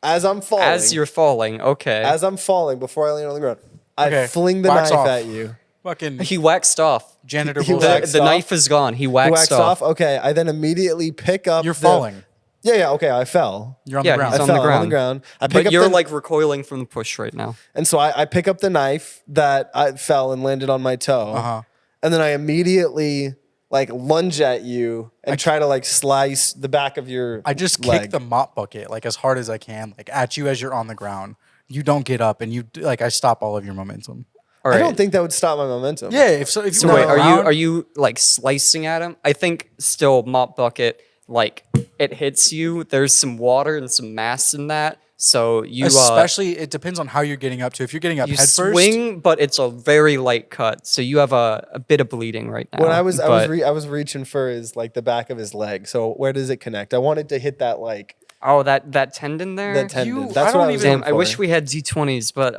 As As you're falling, okay. as I'm falling before I land on the ground, I Okay, fling the wax knife off. at you. Fucking He waxed off. janitor he bullshit. waxed The off? knife is gone. He You waxed, waxed off. Okay, I then immediately pick up. You're falling. Yeah. Okay, I fell. You're on Yeah, the ground. he's I on fell the ground. on the ground. I pick But up you're the, like recoiling from the push right now. and so I pick up the knife that I fell and landed on my toe, Uh-huh. and then I immediately like lunge at you and try to like slice the back of your. I just leg. kick the mop bucket like as hard as I can, like at you as you're on the ground. You don't get up, and I stop all of your momentum. All I right. don't think that would stop my momentum. Yeah, if you So were wait, around, are you like slicing at him? I think still mop bucket like it hits you. There's some water and some mass in that. So you especially it depends on how you're getting up to. If you're getting up you head first, swing, but it's a very light cut. So you have a bit of bleeding right now. When I was but- reaching for his like the back of his leg. So where does it connect? I wanted to hit that like Oh, that tendon there. that tendon. You- That's I what don't I was even- going Damn, I wish for. we had D20s, but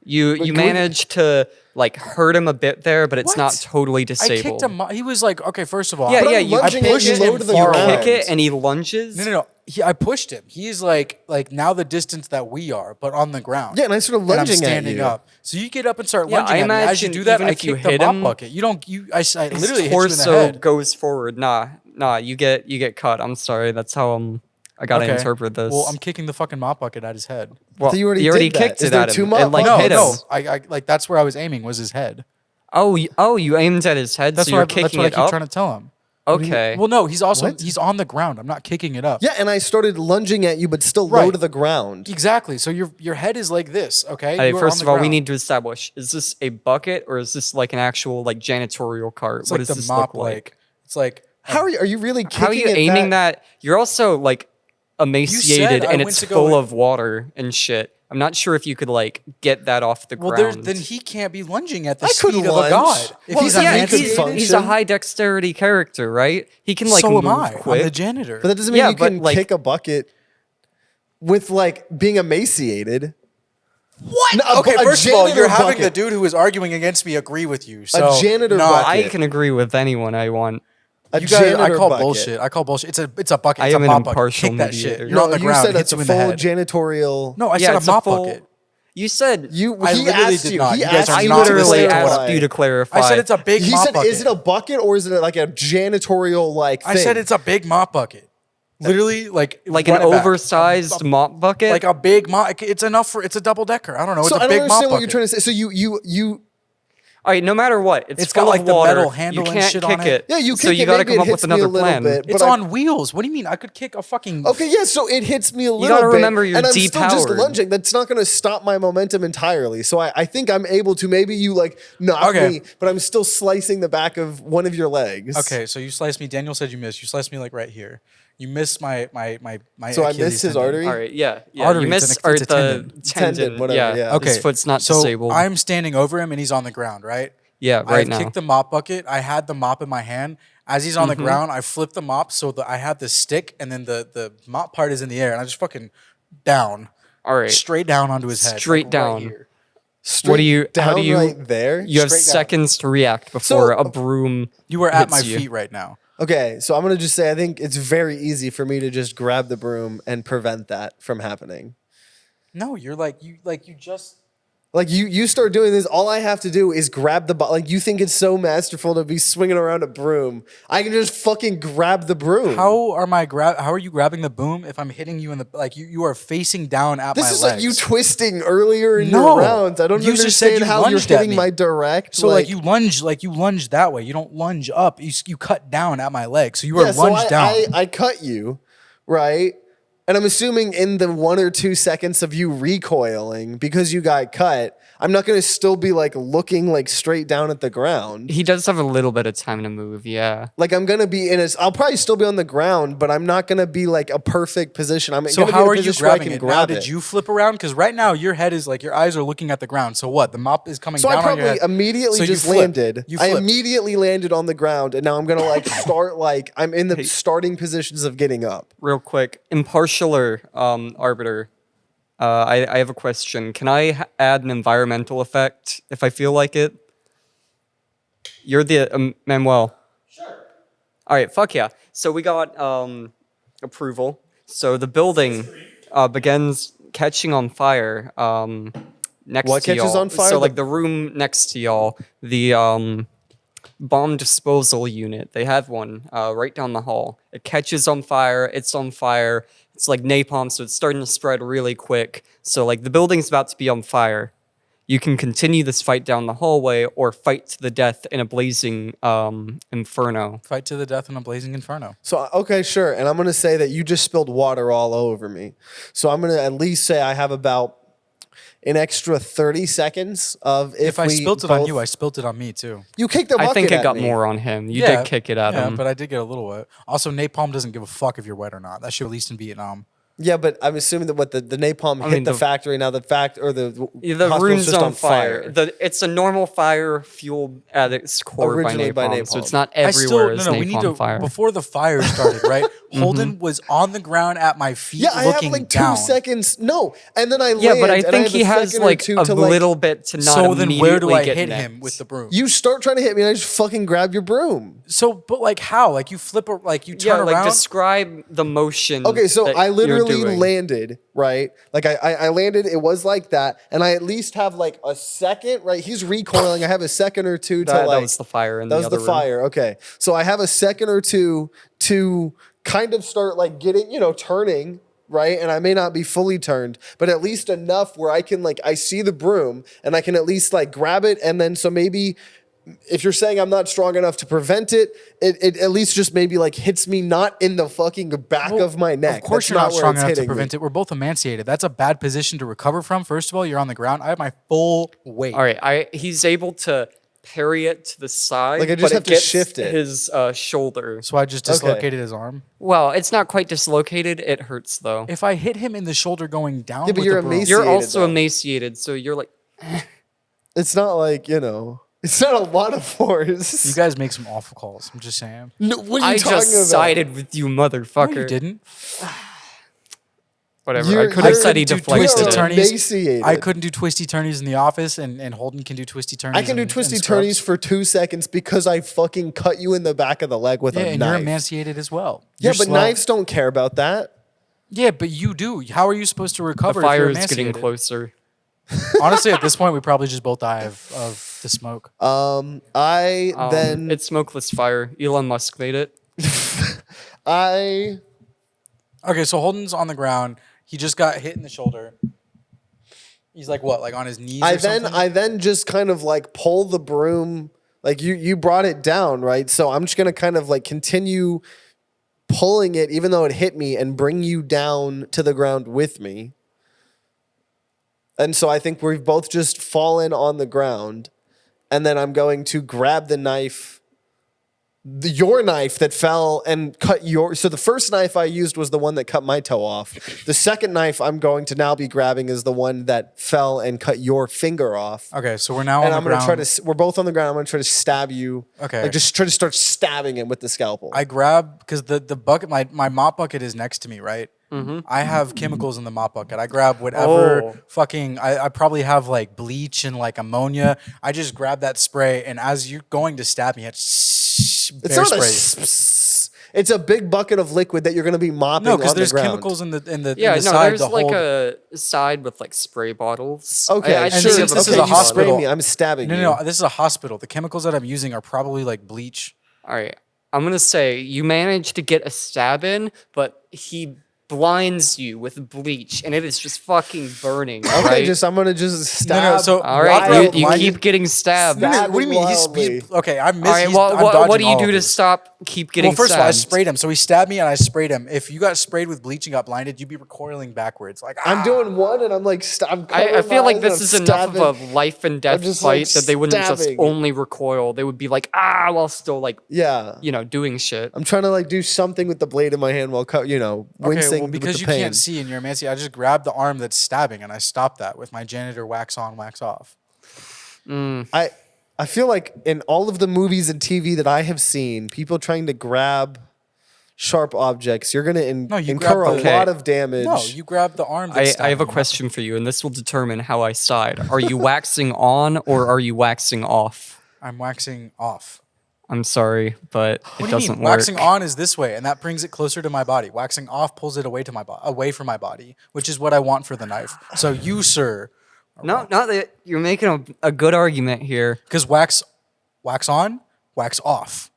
you can we- managed to like hurt him a bit there, but it's not What? totally I disabled. kicked him. He was like, okay, first of all, Yeah, But yeah, I'm you lunging I at pushed you him low to the far ground. kick it, and he lunges. No. I pushed him. He's like now the distance that we are, but on the ground. Yeah, and I started And I'm lunging at standing you. up. So you get up and start Yeah, lunging I at me. As you imagine do that, even I if you kick the hit mop him, bucket. You don't. I literally His hit you in the torso head. goes forward. Nah, you get cut. I'm sorry. That's how I gotta Okay. interpret this. Well, I'm kicking the fucking mop bucket at his head. Well, thought you already already did that. kicked Is it there at two him. mop It like buckets? hit No, him. I like that's where I was aiming was his head. Oh, you aimed at his head, That's so you're what I kicking keep it up. trying to tell him. Okay. Well, no, he's What? on the ground. I'm not kicking it up. Yeah, and I started lunging at you, but still low Right. to the ground. Exactly. So your head is like this, okay? Hey, You are first on of the all, we ground. need to establish: is this a bucket or is this like an actual like janitorial cart? It's What like does the this mop look like? It's like Are you really kicking How are you it aiming that? You're also like emaciated I and went it's to go- full of water and shit. I'm not sure if you could like get that off the well, ground. then he can't be lunging at the I could speed of a lunge. god. If Well, he's yeah, a yeah, man, could he's, function. he's a high dexterity character, right? He can like so move am I. quick. I'm the janitor. But that doesn't mean Yeah, you but, can like- kick a bucket with like being emaciated. What? No, Okay, a first of all, janitor you're having the bucket. dude who is arguing against me agree with you. So janitor nah, bucket. I can agree with anyone I want. A You guys, I janitor call bucket. bullshit. I call bullshit. It's a bucket. I It's am a an mop bucket. impartial Kick that mediator. shit. You're on the you ground. said It it's hits a you in full the head. janitorial. No, I Yeah, said a it's mop full- bucket. You said You I he literally asked did you. not. He You guys asked are I you not to literally listening to what asked you to clarify. I said it's a big He mop said, bucket. "Is it a bucket or is it like a janitorial like thing?" I said it's a big mop bucket. Literally, like an run it back. oversized mop bucket. like a big mop. It's enough for. It's a double decker. I don't know. It's So a I don't big mop understand what bucket. you're trying to say. So you. All right, no matter what, it's It's full got, like, of the water. metal handle you and can't shit kick on it. Yeah, you So kick you it, got to maybe come it up with hits me a another little plan. bit. It's but on wheels. What do you mean? I could kick a fucking. Okay, yeah, so it hits me a little gotta bit. remember you're and I'm still just depowered. lunging. That's not going to stop my momentum entirely. So I think I'm able to. Maybe you like knock Okay. me, but I'm still slicing the back of one of your legs. Okay, so you sliced me. Daniel said you missed. You sliced me like right here. You missed my. So I Achilles missed his tendon. artery. All right, yeah. Artery, You it's missed an- or it's a the tendon. Tendon, whatever, yeah. Okay, His foot's not so disabled. I'm standing over him and he's on the ground, right? Yeah, right I've now. kicked the mop bucket. I had the mop in my hand. As he's on the ground, I flipped the mop so that I had the stick and then the mop part is in the air and I just fucking down. All right. Straight down onto his head. Straight like, down. Right here. Straight What do you? How down do you? right there? You have Straight down. seconds to react before So- a broom. You are at my hits you. feet right now. Okay, so I'm gonna just say I think it's very easy for me to just grab the broom and prevent that from happening. No, you're like you just Like you start doing this, all I have to do is grab the like you think it's so masterful to be swinging around a broom. I can just fucking grab the broom. how are you grabbing the boom if I'm hitting you in the like you are facing down at This my is legs. like you twisting earlier in No. your rounds. I don't You just said understand you how you're lunged at hitting me. my direct. So like you lunge that way. You don't lunge up. You cut down at my leg. So you are yeah, so lunged down. I cut you, right? And I'm assuming in the 1 or 2 seconds of you recoiling because you got cut, I'm not going to still be like looking like straight down at the ground. He does have a little bit of time to move. Yeah. Like I'm going to be in a, I'll probably still be on the ground, but I'm not going to be like a perfect position. I'm So gonna be how in a are you position where I grabbing can it? Now grab did it. you flip around? Because right now your head is like your eyes are looking at the ground. So what? The mop is coming So down I on your probably head. immediately So you just flipped. landed. You I flipped. immediately landed on the ground, and now I'm gonna like start like I'm in the starting positions of getting up. Real quick, impartial or arbiter. I have a question. Can I add an environmental effect if I feel like it? You're the Manuel. Sure. All right. Fuck yeah. So we got approval. So the building begins catching on fire. Next What to catches y'all. on fire? So like the room next to y'all, the bomb disposal unit. They have one right down the hall. It catches on fire. It's on fire. It's like napalm, so it's starting to spread really quick. So like the building's about to be on fire. You can continue this fight down the hallway or fight to the death in a blazing inferno. Fight to the death in a blazing inferno. So okay, sure. And I'm gonna say that you just spilled water all over me. So I'm gonna at least say I have about an extra 30 seconds of If I we spilt it on both- you, I spilt it on me too. You kicked the bucket I think it at got me. more on him. You did kick it at yeah, him. but I did get a little wet. Also, napalm doesn't give a fuck if you're wet or not. That shit released in Vietnam. Yeah, but I'm assuming that the napalm hit mean, the the- factory. Now the The hospital's rune's just on fire. It's a normal fire fueled at its core Originally by by napalm, so napalm. it's not I everywhere still as no. napalm We need to fire. before the fire started. Right, Holden was on the ground at my feet, Yeah, I have looking like down. 2 seconds. No, and then I Yeah, land. but I and think have he a has second or like two a to little bit to not So then, where do immediately I get hit next. him with the broom? You start trying to hit me, and I just fucking grab your broom. So, but like how? Like you flip, like you turn Yeah, like around. describe the motion. Okay, so that I you're literally doing. landed, right? Like I landed, it was like that, and I at least have like a second, right? He's recoiling. I have a second or two to That like. was the fire in That the was other the room. fire. Okay, so I have a second or two to kind of start like getting, turning. Right. And I may not be fully turned, but at least enough where I can I see the broom and I can at least grab it. And then so maybe if you're saying I'm not strong enough to prevent it, it at least just maybe hits me not in the fucking back of my neck. Of course, That's you're not where strong it's enough to hitting prevent me. it. We're both emaciated. That's a bad position to recover from. First of all, you're on the ground. I have my full weight. All right, he's able to parry it to the side. I just but have to gets shift it. His shoulder. So I just dislocated his arm. Well, it's not quite dislocated. It hurts though. If I hit him in the shoulder going down, Yeah, but with you're the broom, emaciated. You're also though. emaciated, so you're like. It's not it's not a lot of force. you guys make some awful calls. I'm just saying. No, what are you I talking just about? sided with you, motherfucker. No, you didn't. Whatever. You're- I could have said he do deflected twisty You're it. turnies. emaciated. I couldn't do twisty turnies in the office, and Holden can do twisty turnies. I can do in twisty scrubs. turnies for 2 seconds because I fucking cut you in the back of the leg with Yeah, a and knife. you're emaciated as well. Yeah, You're but slow. knives don't care about that. Yeah, but you do. How are you supposed to The recover? fire if is you're getting emaciated? closer. Honestly, at this point, we probably just both die of the smoke. It's smokeless fire. Elon Musk made it. I Okay, so Holden's on the ground. He just got hit in the shoulder. He's like what? Like on his knees? Or something? I then just kind of pull the broom. Like you brought it down, right? So I'm just gonna kind of continue pulling it, even though it hit me, and bring you down to the ground with me. And so I think we've both just fallen on the ground, and then I'm going to grab the knife. Your knife that fell and cut your. So the first knife I used was the one that cut my toe off. The second knife I'm going to now be grabbing is the one that fell and cut your finger off. Okay, so we're now And on the I'm gonna ground. try to. We're both on the ground. I'm gonna try to stab you. Okay. Just try to start stabbing him with the scalpel. I grab because the bucket, my mop bucket is next to me, right? Mm-hmm. I have chemicals in the mop bucket. I grab whatever fucking. I probably have bleach and ammonia. I just grab that spray, and as you're going to stab me, it's bear not spray. it's a big bucket of liquid that you're gonna be mopping. No, because on there's the ground. chemicals in the Yeah, in the no, side there's to hold. a side with spray bottles. Okay, I and sure. since this is okay, a you spray hospital- me, I'm stabbing you. No, this is a hospital. The chemicals that I'm using are probably bleach. All right, I'm gonna say you managed to get a stab in, but he blinds you with bleach, and it is just fucking burning. Okay, right? I'm gonna just stab. so- All right, wildly. you keep getting stabbed. Stab- What do you mean? wildly. Okay, I missed. All right, I'm what do dodging you all do of to this. stop keep getting Well, first of all, I stabbed? sprayed him. So he stabbed me and I sprayed him. If you got sprayed with bleach and got blinded, you'd be recoiling backwards. I'm doing one, and I'm I feel like this is enough of a life and death just, fight that they wouldn't just stabbing. only recoil. They would be like, while still Yeah. doing shit. I'm trying to do something with the blade in my hand while Okay, wincing well, because with you the pain. can't see and you're emaciated, I just grabbed the arm that's stabbing and I stopped that with my janitor wax on, wax off. I feel like in all of the movies and TV that I have seen, people trying to grab sharp objects, you're going to No, you incur grab a the- lot of damage. No, you grabbed the arm. That's I have a stabbing me. question for you, and this will determine how I side. Are you waxing on or are you waxing off? I'm waxing off. I'm sorry, but What it do you doesn't mean? work. Waxing on is this way, and that brings it closer to my body. Waxing off pulls it away to my away from my body, which is what I want for the knife. So you, sir, No, not that you're making a good argument here. because wax on, wax off.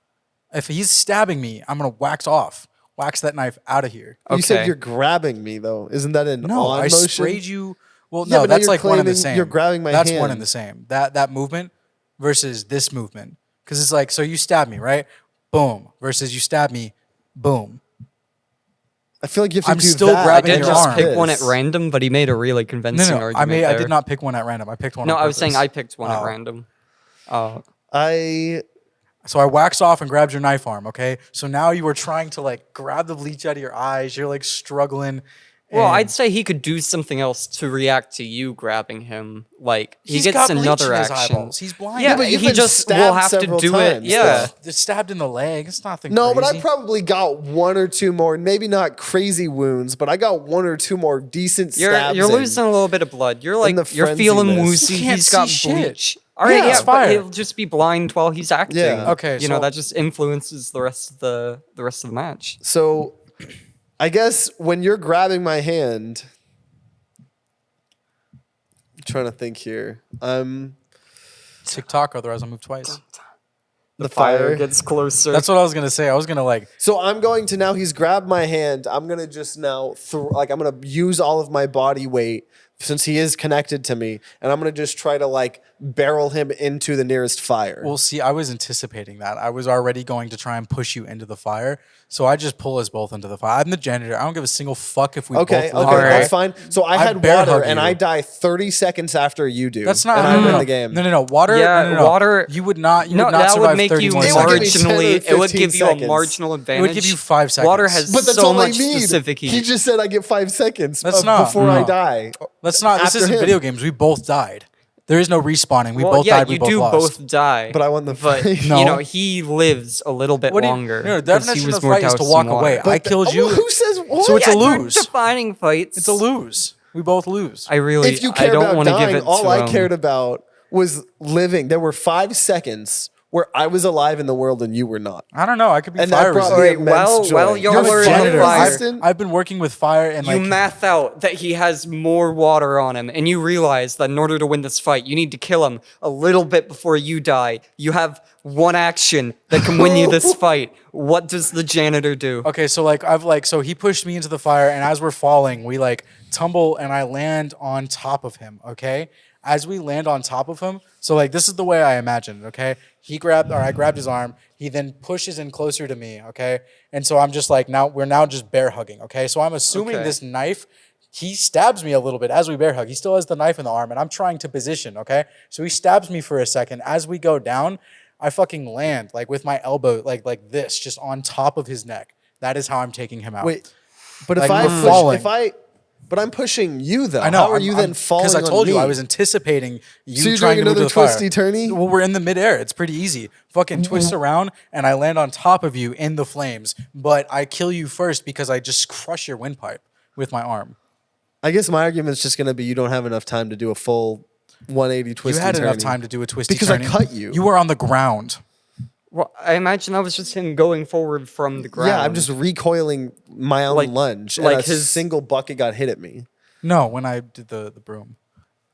If he's stabbing me, I'm gonna wax off. Wax that knife out of here. You said Okay. you're grabbing me, though. Isn't that an No, on I motion? sprayed you. Well, Yeah, no, but now that's you're like one and the claiming same. you're grabbing my That's one hand. and the same. That movement versus this movement, because it's like, so you stab me, right? Boom. Versus you stab me, boom. I feel like you have to I'm do still that. I grabbing did your just arm. pick one at This. random, but he made a really No, convincing no, argument. I there. did not pick one at random. I picked one. No, on I was saying purpose. I picked one at Oh. random. I So I waxed off and grabbed your knife arm. Okay. So now you were trying to grab the bleach out of your eyes. You're struggling, Well, And I'd say he could do something else to react to you grabbing him. Like he he's gets got bleach another in his action. eyeballs. He's blind. Yeah, but you've he been just will stabbed have to several do it. times, Yeah. though. They're stabbed in the leg. It's nothing No, crazy. but I probably got one or two more, maybe not crazy wounds, but I got one or two more decent stabs. You're in. losing a little bit of blood. You're like the you're feeling frenziness. woozy. He can't He's got see shit. bleach. All right, Yeah, yeah, it's but fire. he'll just be blind while he's acting. Yeah. Okay, you know so- that just influences the rest of the rest of the match. So, I guess when you're grabbing my hand, I'm trying to think here. TikTok, otherwise I'll move twice. The Fire fire. gets closer. That's what I was gonna say. I was gonna like So I'm going to now. He's grabbed my hand. I'm gonna just now I'm gonna use all of my body weight since he is connected to me, and I'm gonna just try to like barrel him into the nearest fire. Well, see, I was anticipating that. I was already going to try and push you into the fire. So I just pull us both into the fire. I'm the janitor. I don't give a single fuck if we Okay, both okay, live. that's fine. So I I had bear water, hug and you. I die 30 seconds after you do. That's not and no, I no, win no. the game. No. Water. Yeah, no, no, no. water- You would not. You no, would not that survive would make you 31 It would give me seconds. 10 or marginally. It would 15 give you a seconds. marginal advantage. would give you 5 seconds. Water has But that's so all much I need. specific heat. He just said I get 5 seconds That's not- before I no. die. Let's not. This After isn't him. video games. We both died. There is no respawning. We well, both yeah, died. We you both do lost. both die. But I won the But fight. No. you know he lives a little bit What do you- longer. no, the 'cause definition he was of more fight is to doused walk in water. away. I killed you. Well, who says what? So it's a Yeah, we're lose. defining fights. It's a lose. We both lose. I really. If you I care don't about want to give dying, it all to I him. cared about was living. There were 5 seconds where I was alive in the world and you were not. I don't know. I could be And fire that brought resistant. me Wait, immense while- joy. while y'all You're are in the fire fire- resistant? I've been working with fire and You like math out that he has more water on him, and you realize that in order to win this fight, you need to kill him a little bit before you die. You have one action that can win you this fight. What does the janitor do? okay, so like so he pushed me into the fire, and as we're falling, we like tumble, and I land on top of him. Okay, as we land on top of him, so like this is the way I imagined it. Okay, I grabbed his arm. He then pushes in closer to me. Okay, and so I'm just like we're now just bear hugging. Okay, so I'm assuming Okay. this knife. He stabs me a little bit as we bear hug. He still has the knife in the arm, and I'm trying to position. Okay, so he stabs me for a second. As we go down, I fucking land like with my elbow like this, just on top of his neck. That is how I'm taking him out. Wait, but Like, if I we're falling. but I'm pushing you though. I know. How are you then falling? Because I told on you me? I was anticipating you So you're trying doing to move to another the fire. twisty turny? Well, we're in the midair. It's pretty easy. Fucking twist around, and I land on top of you in the flames. But I kill you first because I just crush your windpipe with my arm. I guess my argument is just going to be you don't have enough time to do a full 180 twisty You had enough turny. time to do a twisty Because I turny. cut you. You were on the ground. Well, I imagine that was just him going forward from the ground. Yeah, I'm just recoiling my own Like- lunge. like and a his- single bucket got hit at me. No, when I did the broom.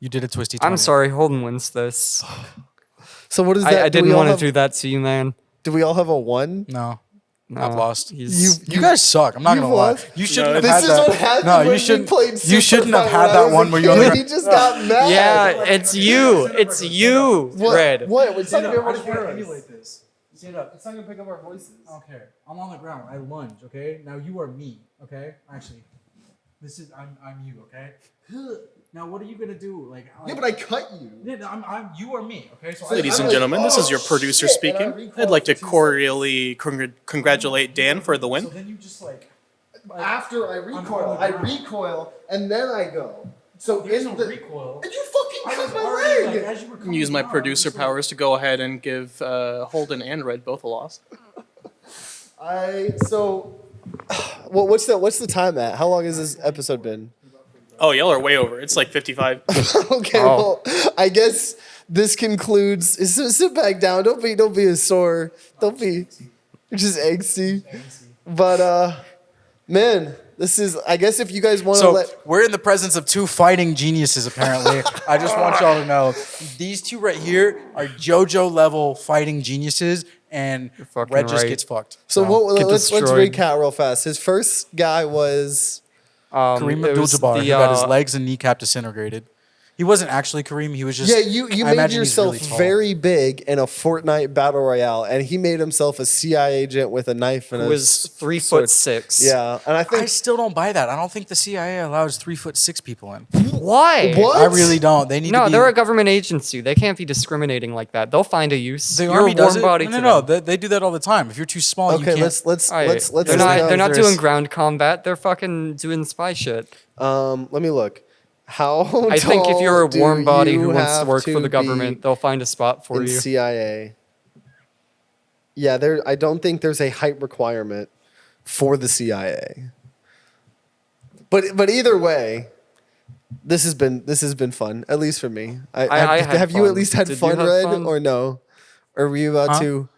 You did a twisty turny. I'm sorry, Holden wins this. So what is that? I Do we didn't all want to have- do that to you, man. Do we all have a 1? No. No, I've lost. he's- You guys suck. I'm not You've gonna lie. lost? You shouldn't have This had is that. what happened No, when you we shouldn't. played You shouldn't have Superfight had when I that was one a where you're on the kid. ground. He just got mad. Yeah, it's you. It's you, What? Red. What? It's not Stand gonna up. I be just able to want to hear us. emulate this. Stand up. It's not gonna pick up our voices. I don't care. I'm on the ground. I lunge. Okay. Now you are me. Okay. Actually, this is I'm you. Okay. Now what are you gonna do? Like Yeah, but I cut you. Yeah, no, I'm you are me. Okay. So Ladies I'm and like, gentlemen, this is your oh, producer shit, and I speaking. recoiled I'd like to for 2 cordially congratulate Dan for the So win. then you just like. After I recoil, on the ground. recoil, and then I go. So There's in no the recoil. and you fucking I was cut my already, leg. like, as you were coming Use my down, I was producer just like- powers to go ahead and give Holden and Red both a loss. What's the time at? How long has this episode been? Oh, y'all are way over. It's like 55. Okay, Oh. well, I guess this concludes. Sit back down. Don't be a sore. Don't be. You're just angsty. But man, this is. I guess if you guys want to So let. we're in the presence of 2 fighting geniuses. Apparently, I just want y'all to know these 2 right here are JoJo level fighting geniuses, and fucking Red just right. gets fucked. So what, get let's destroyed. recap real fast. His first guy was. Kareem it was Abdul-Jabbar, the, who got his legs and kneecap disintegrated. He wasn't actually Kareem. He was just. Yeah, you I made imagine he's yourself really tall. very big in a Fortnite battle royale, and he made himself a CIA agent with a knife and Who a was sword. 3'6". Yeah, and I I think still don't buy that. I don't think the CIA allows 3'6" people in. Why? What? I really don't. They need No, to be. they're a government agency. They can't be discriminating like that. They'll find a use. The You're army a does warm it. body No, to no. them. They do that all the time. If you're too small, you okay. can't. Let's Alright, listen they're not up. doing ground combat. They're fucking doing spy shit. Let me look. How I think if you're a tall warm do body you who wants to have work for the be government, they'll find a spot for in you. CIA. Yeah, I don't think there's a height requirement for the CIA. But either way, this has been fun, at least for me. I had have you at fun. least had Did you fun, have Red, fun? or no? Or were you about Huh? to?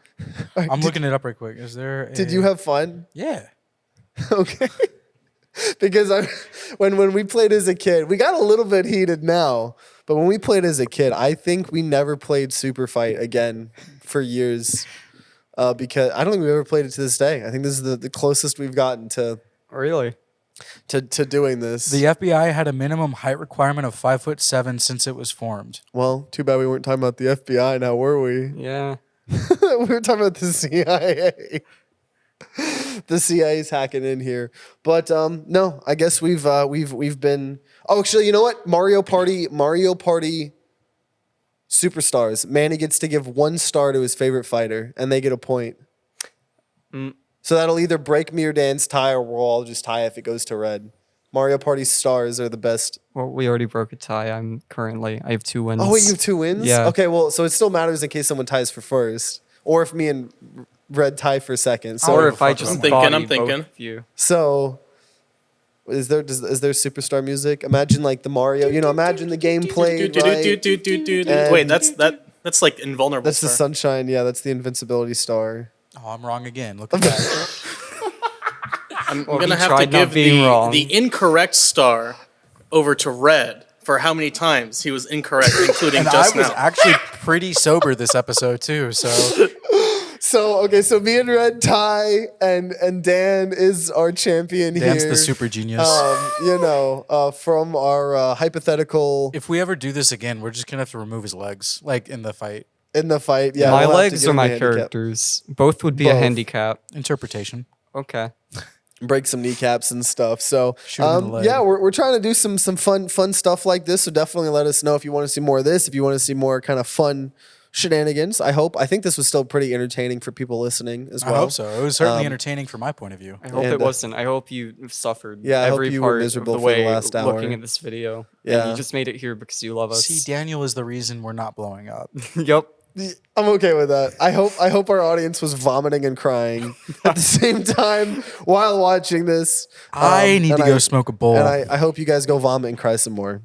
I'm looking it up right quick. Is there? Did you have fun? Yeah. Okay. Because when we played as a kid, we got a little bit heated now. But when we played as a kid, I think we never played Superfight again for years. Because I don't think we ever played it to this day. I think this is the closest we've gotten to Really? doing this. The FBI had a minimum height requirement of 5'7" since it was formed. Well, too bad we weren't talking about the FBI now, were we? Yeah. We were talking about the CIA. The CIA's hacking in here. But no, I guess we've been. Oh, actually, you know what? Mario Party Superstars. Manny gets to give 1 star to his favorite fighter, and they get a point. So that'll either break me or Dan's tie, or we'll all just tie if it goes to red. Mario Party stars are the best. Well, we already broke a tie. I have 2 wins. Oh, wait, you have 2 wins? Yeah. Okay, well, so it still matters in case someone ties for first, or if me and Red tie for second. So, Or if I just I'm thinking, body I'm thinking. both of you. so is there superstar music? Imagine like the Mario, imagine the gameplay, right? Wait, that's like invulnerable. That's the Star. sunshine. Yeah, that's the invincibility star. Oh, I'm wrong again. Look at that. I'm Well, gonna he have to tried not give being wrong. the incorrect star over to Red for how many times he was incorrect, including And just I was now. actually pretty sober this episode too. So So me and Red tie, and Dan is our champion Dan's here. the super genius. From our hypothetical If we ever do this again, we're just gonna have to remove his legs, like in the fight. in the fight. Yeah, My we'll have to legs give or him a my handicap. characters? Both would be a Both. handicap. Interpretation. Okay. Break some kneecaps and stuff. So Shoot him in the leg. yeah, we're trying to do some fun stuff like this. So definitely let us know if you want to see more of this. If you want to see more kind of fun shenanigans. I think this was still pretty entertaining for people listening as well. I hope so. It was certainly entertaining from my point of view. I hope And, it wasn't. I hope you suffered Yeah, I hope every you were part miserable of the for the way last hour. looking at this video. Yeah. And you just made it here because you love us. See, Daniel is the reason we're not blowing up. Yep. I'm okay with that. I hope our audience was vomiting and crying at the same time while watching this. I need and to go smoke a bowl. And I hope you guys go vomit and cry some more.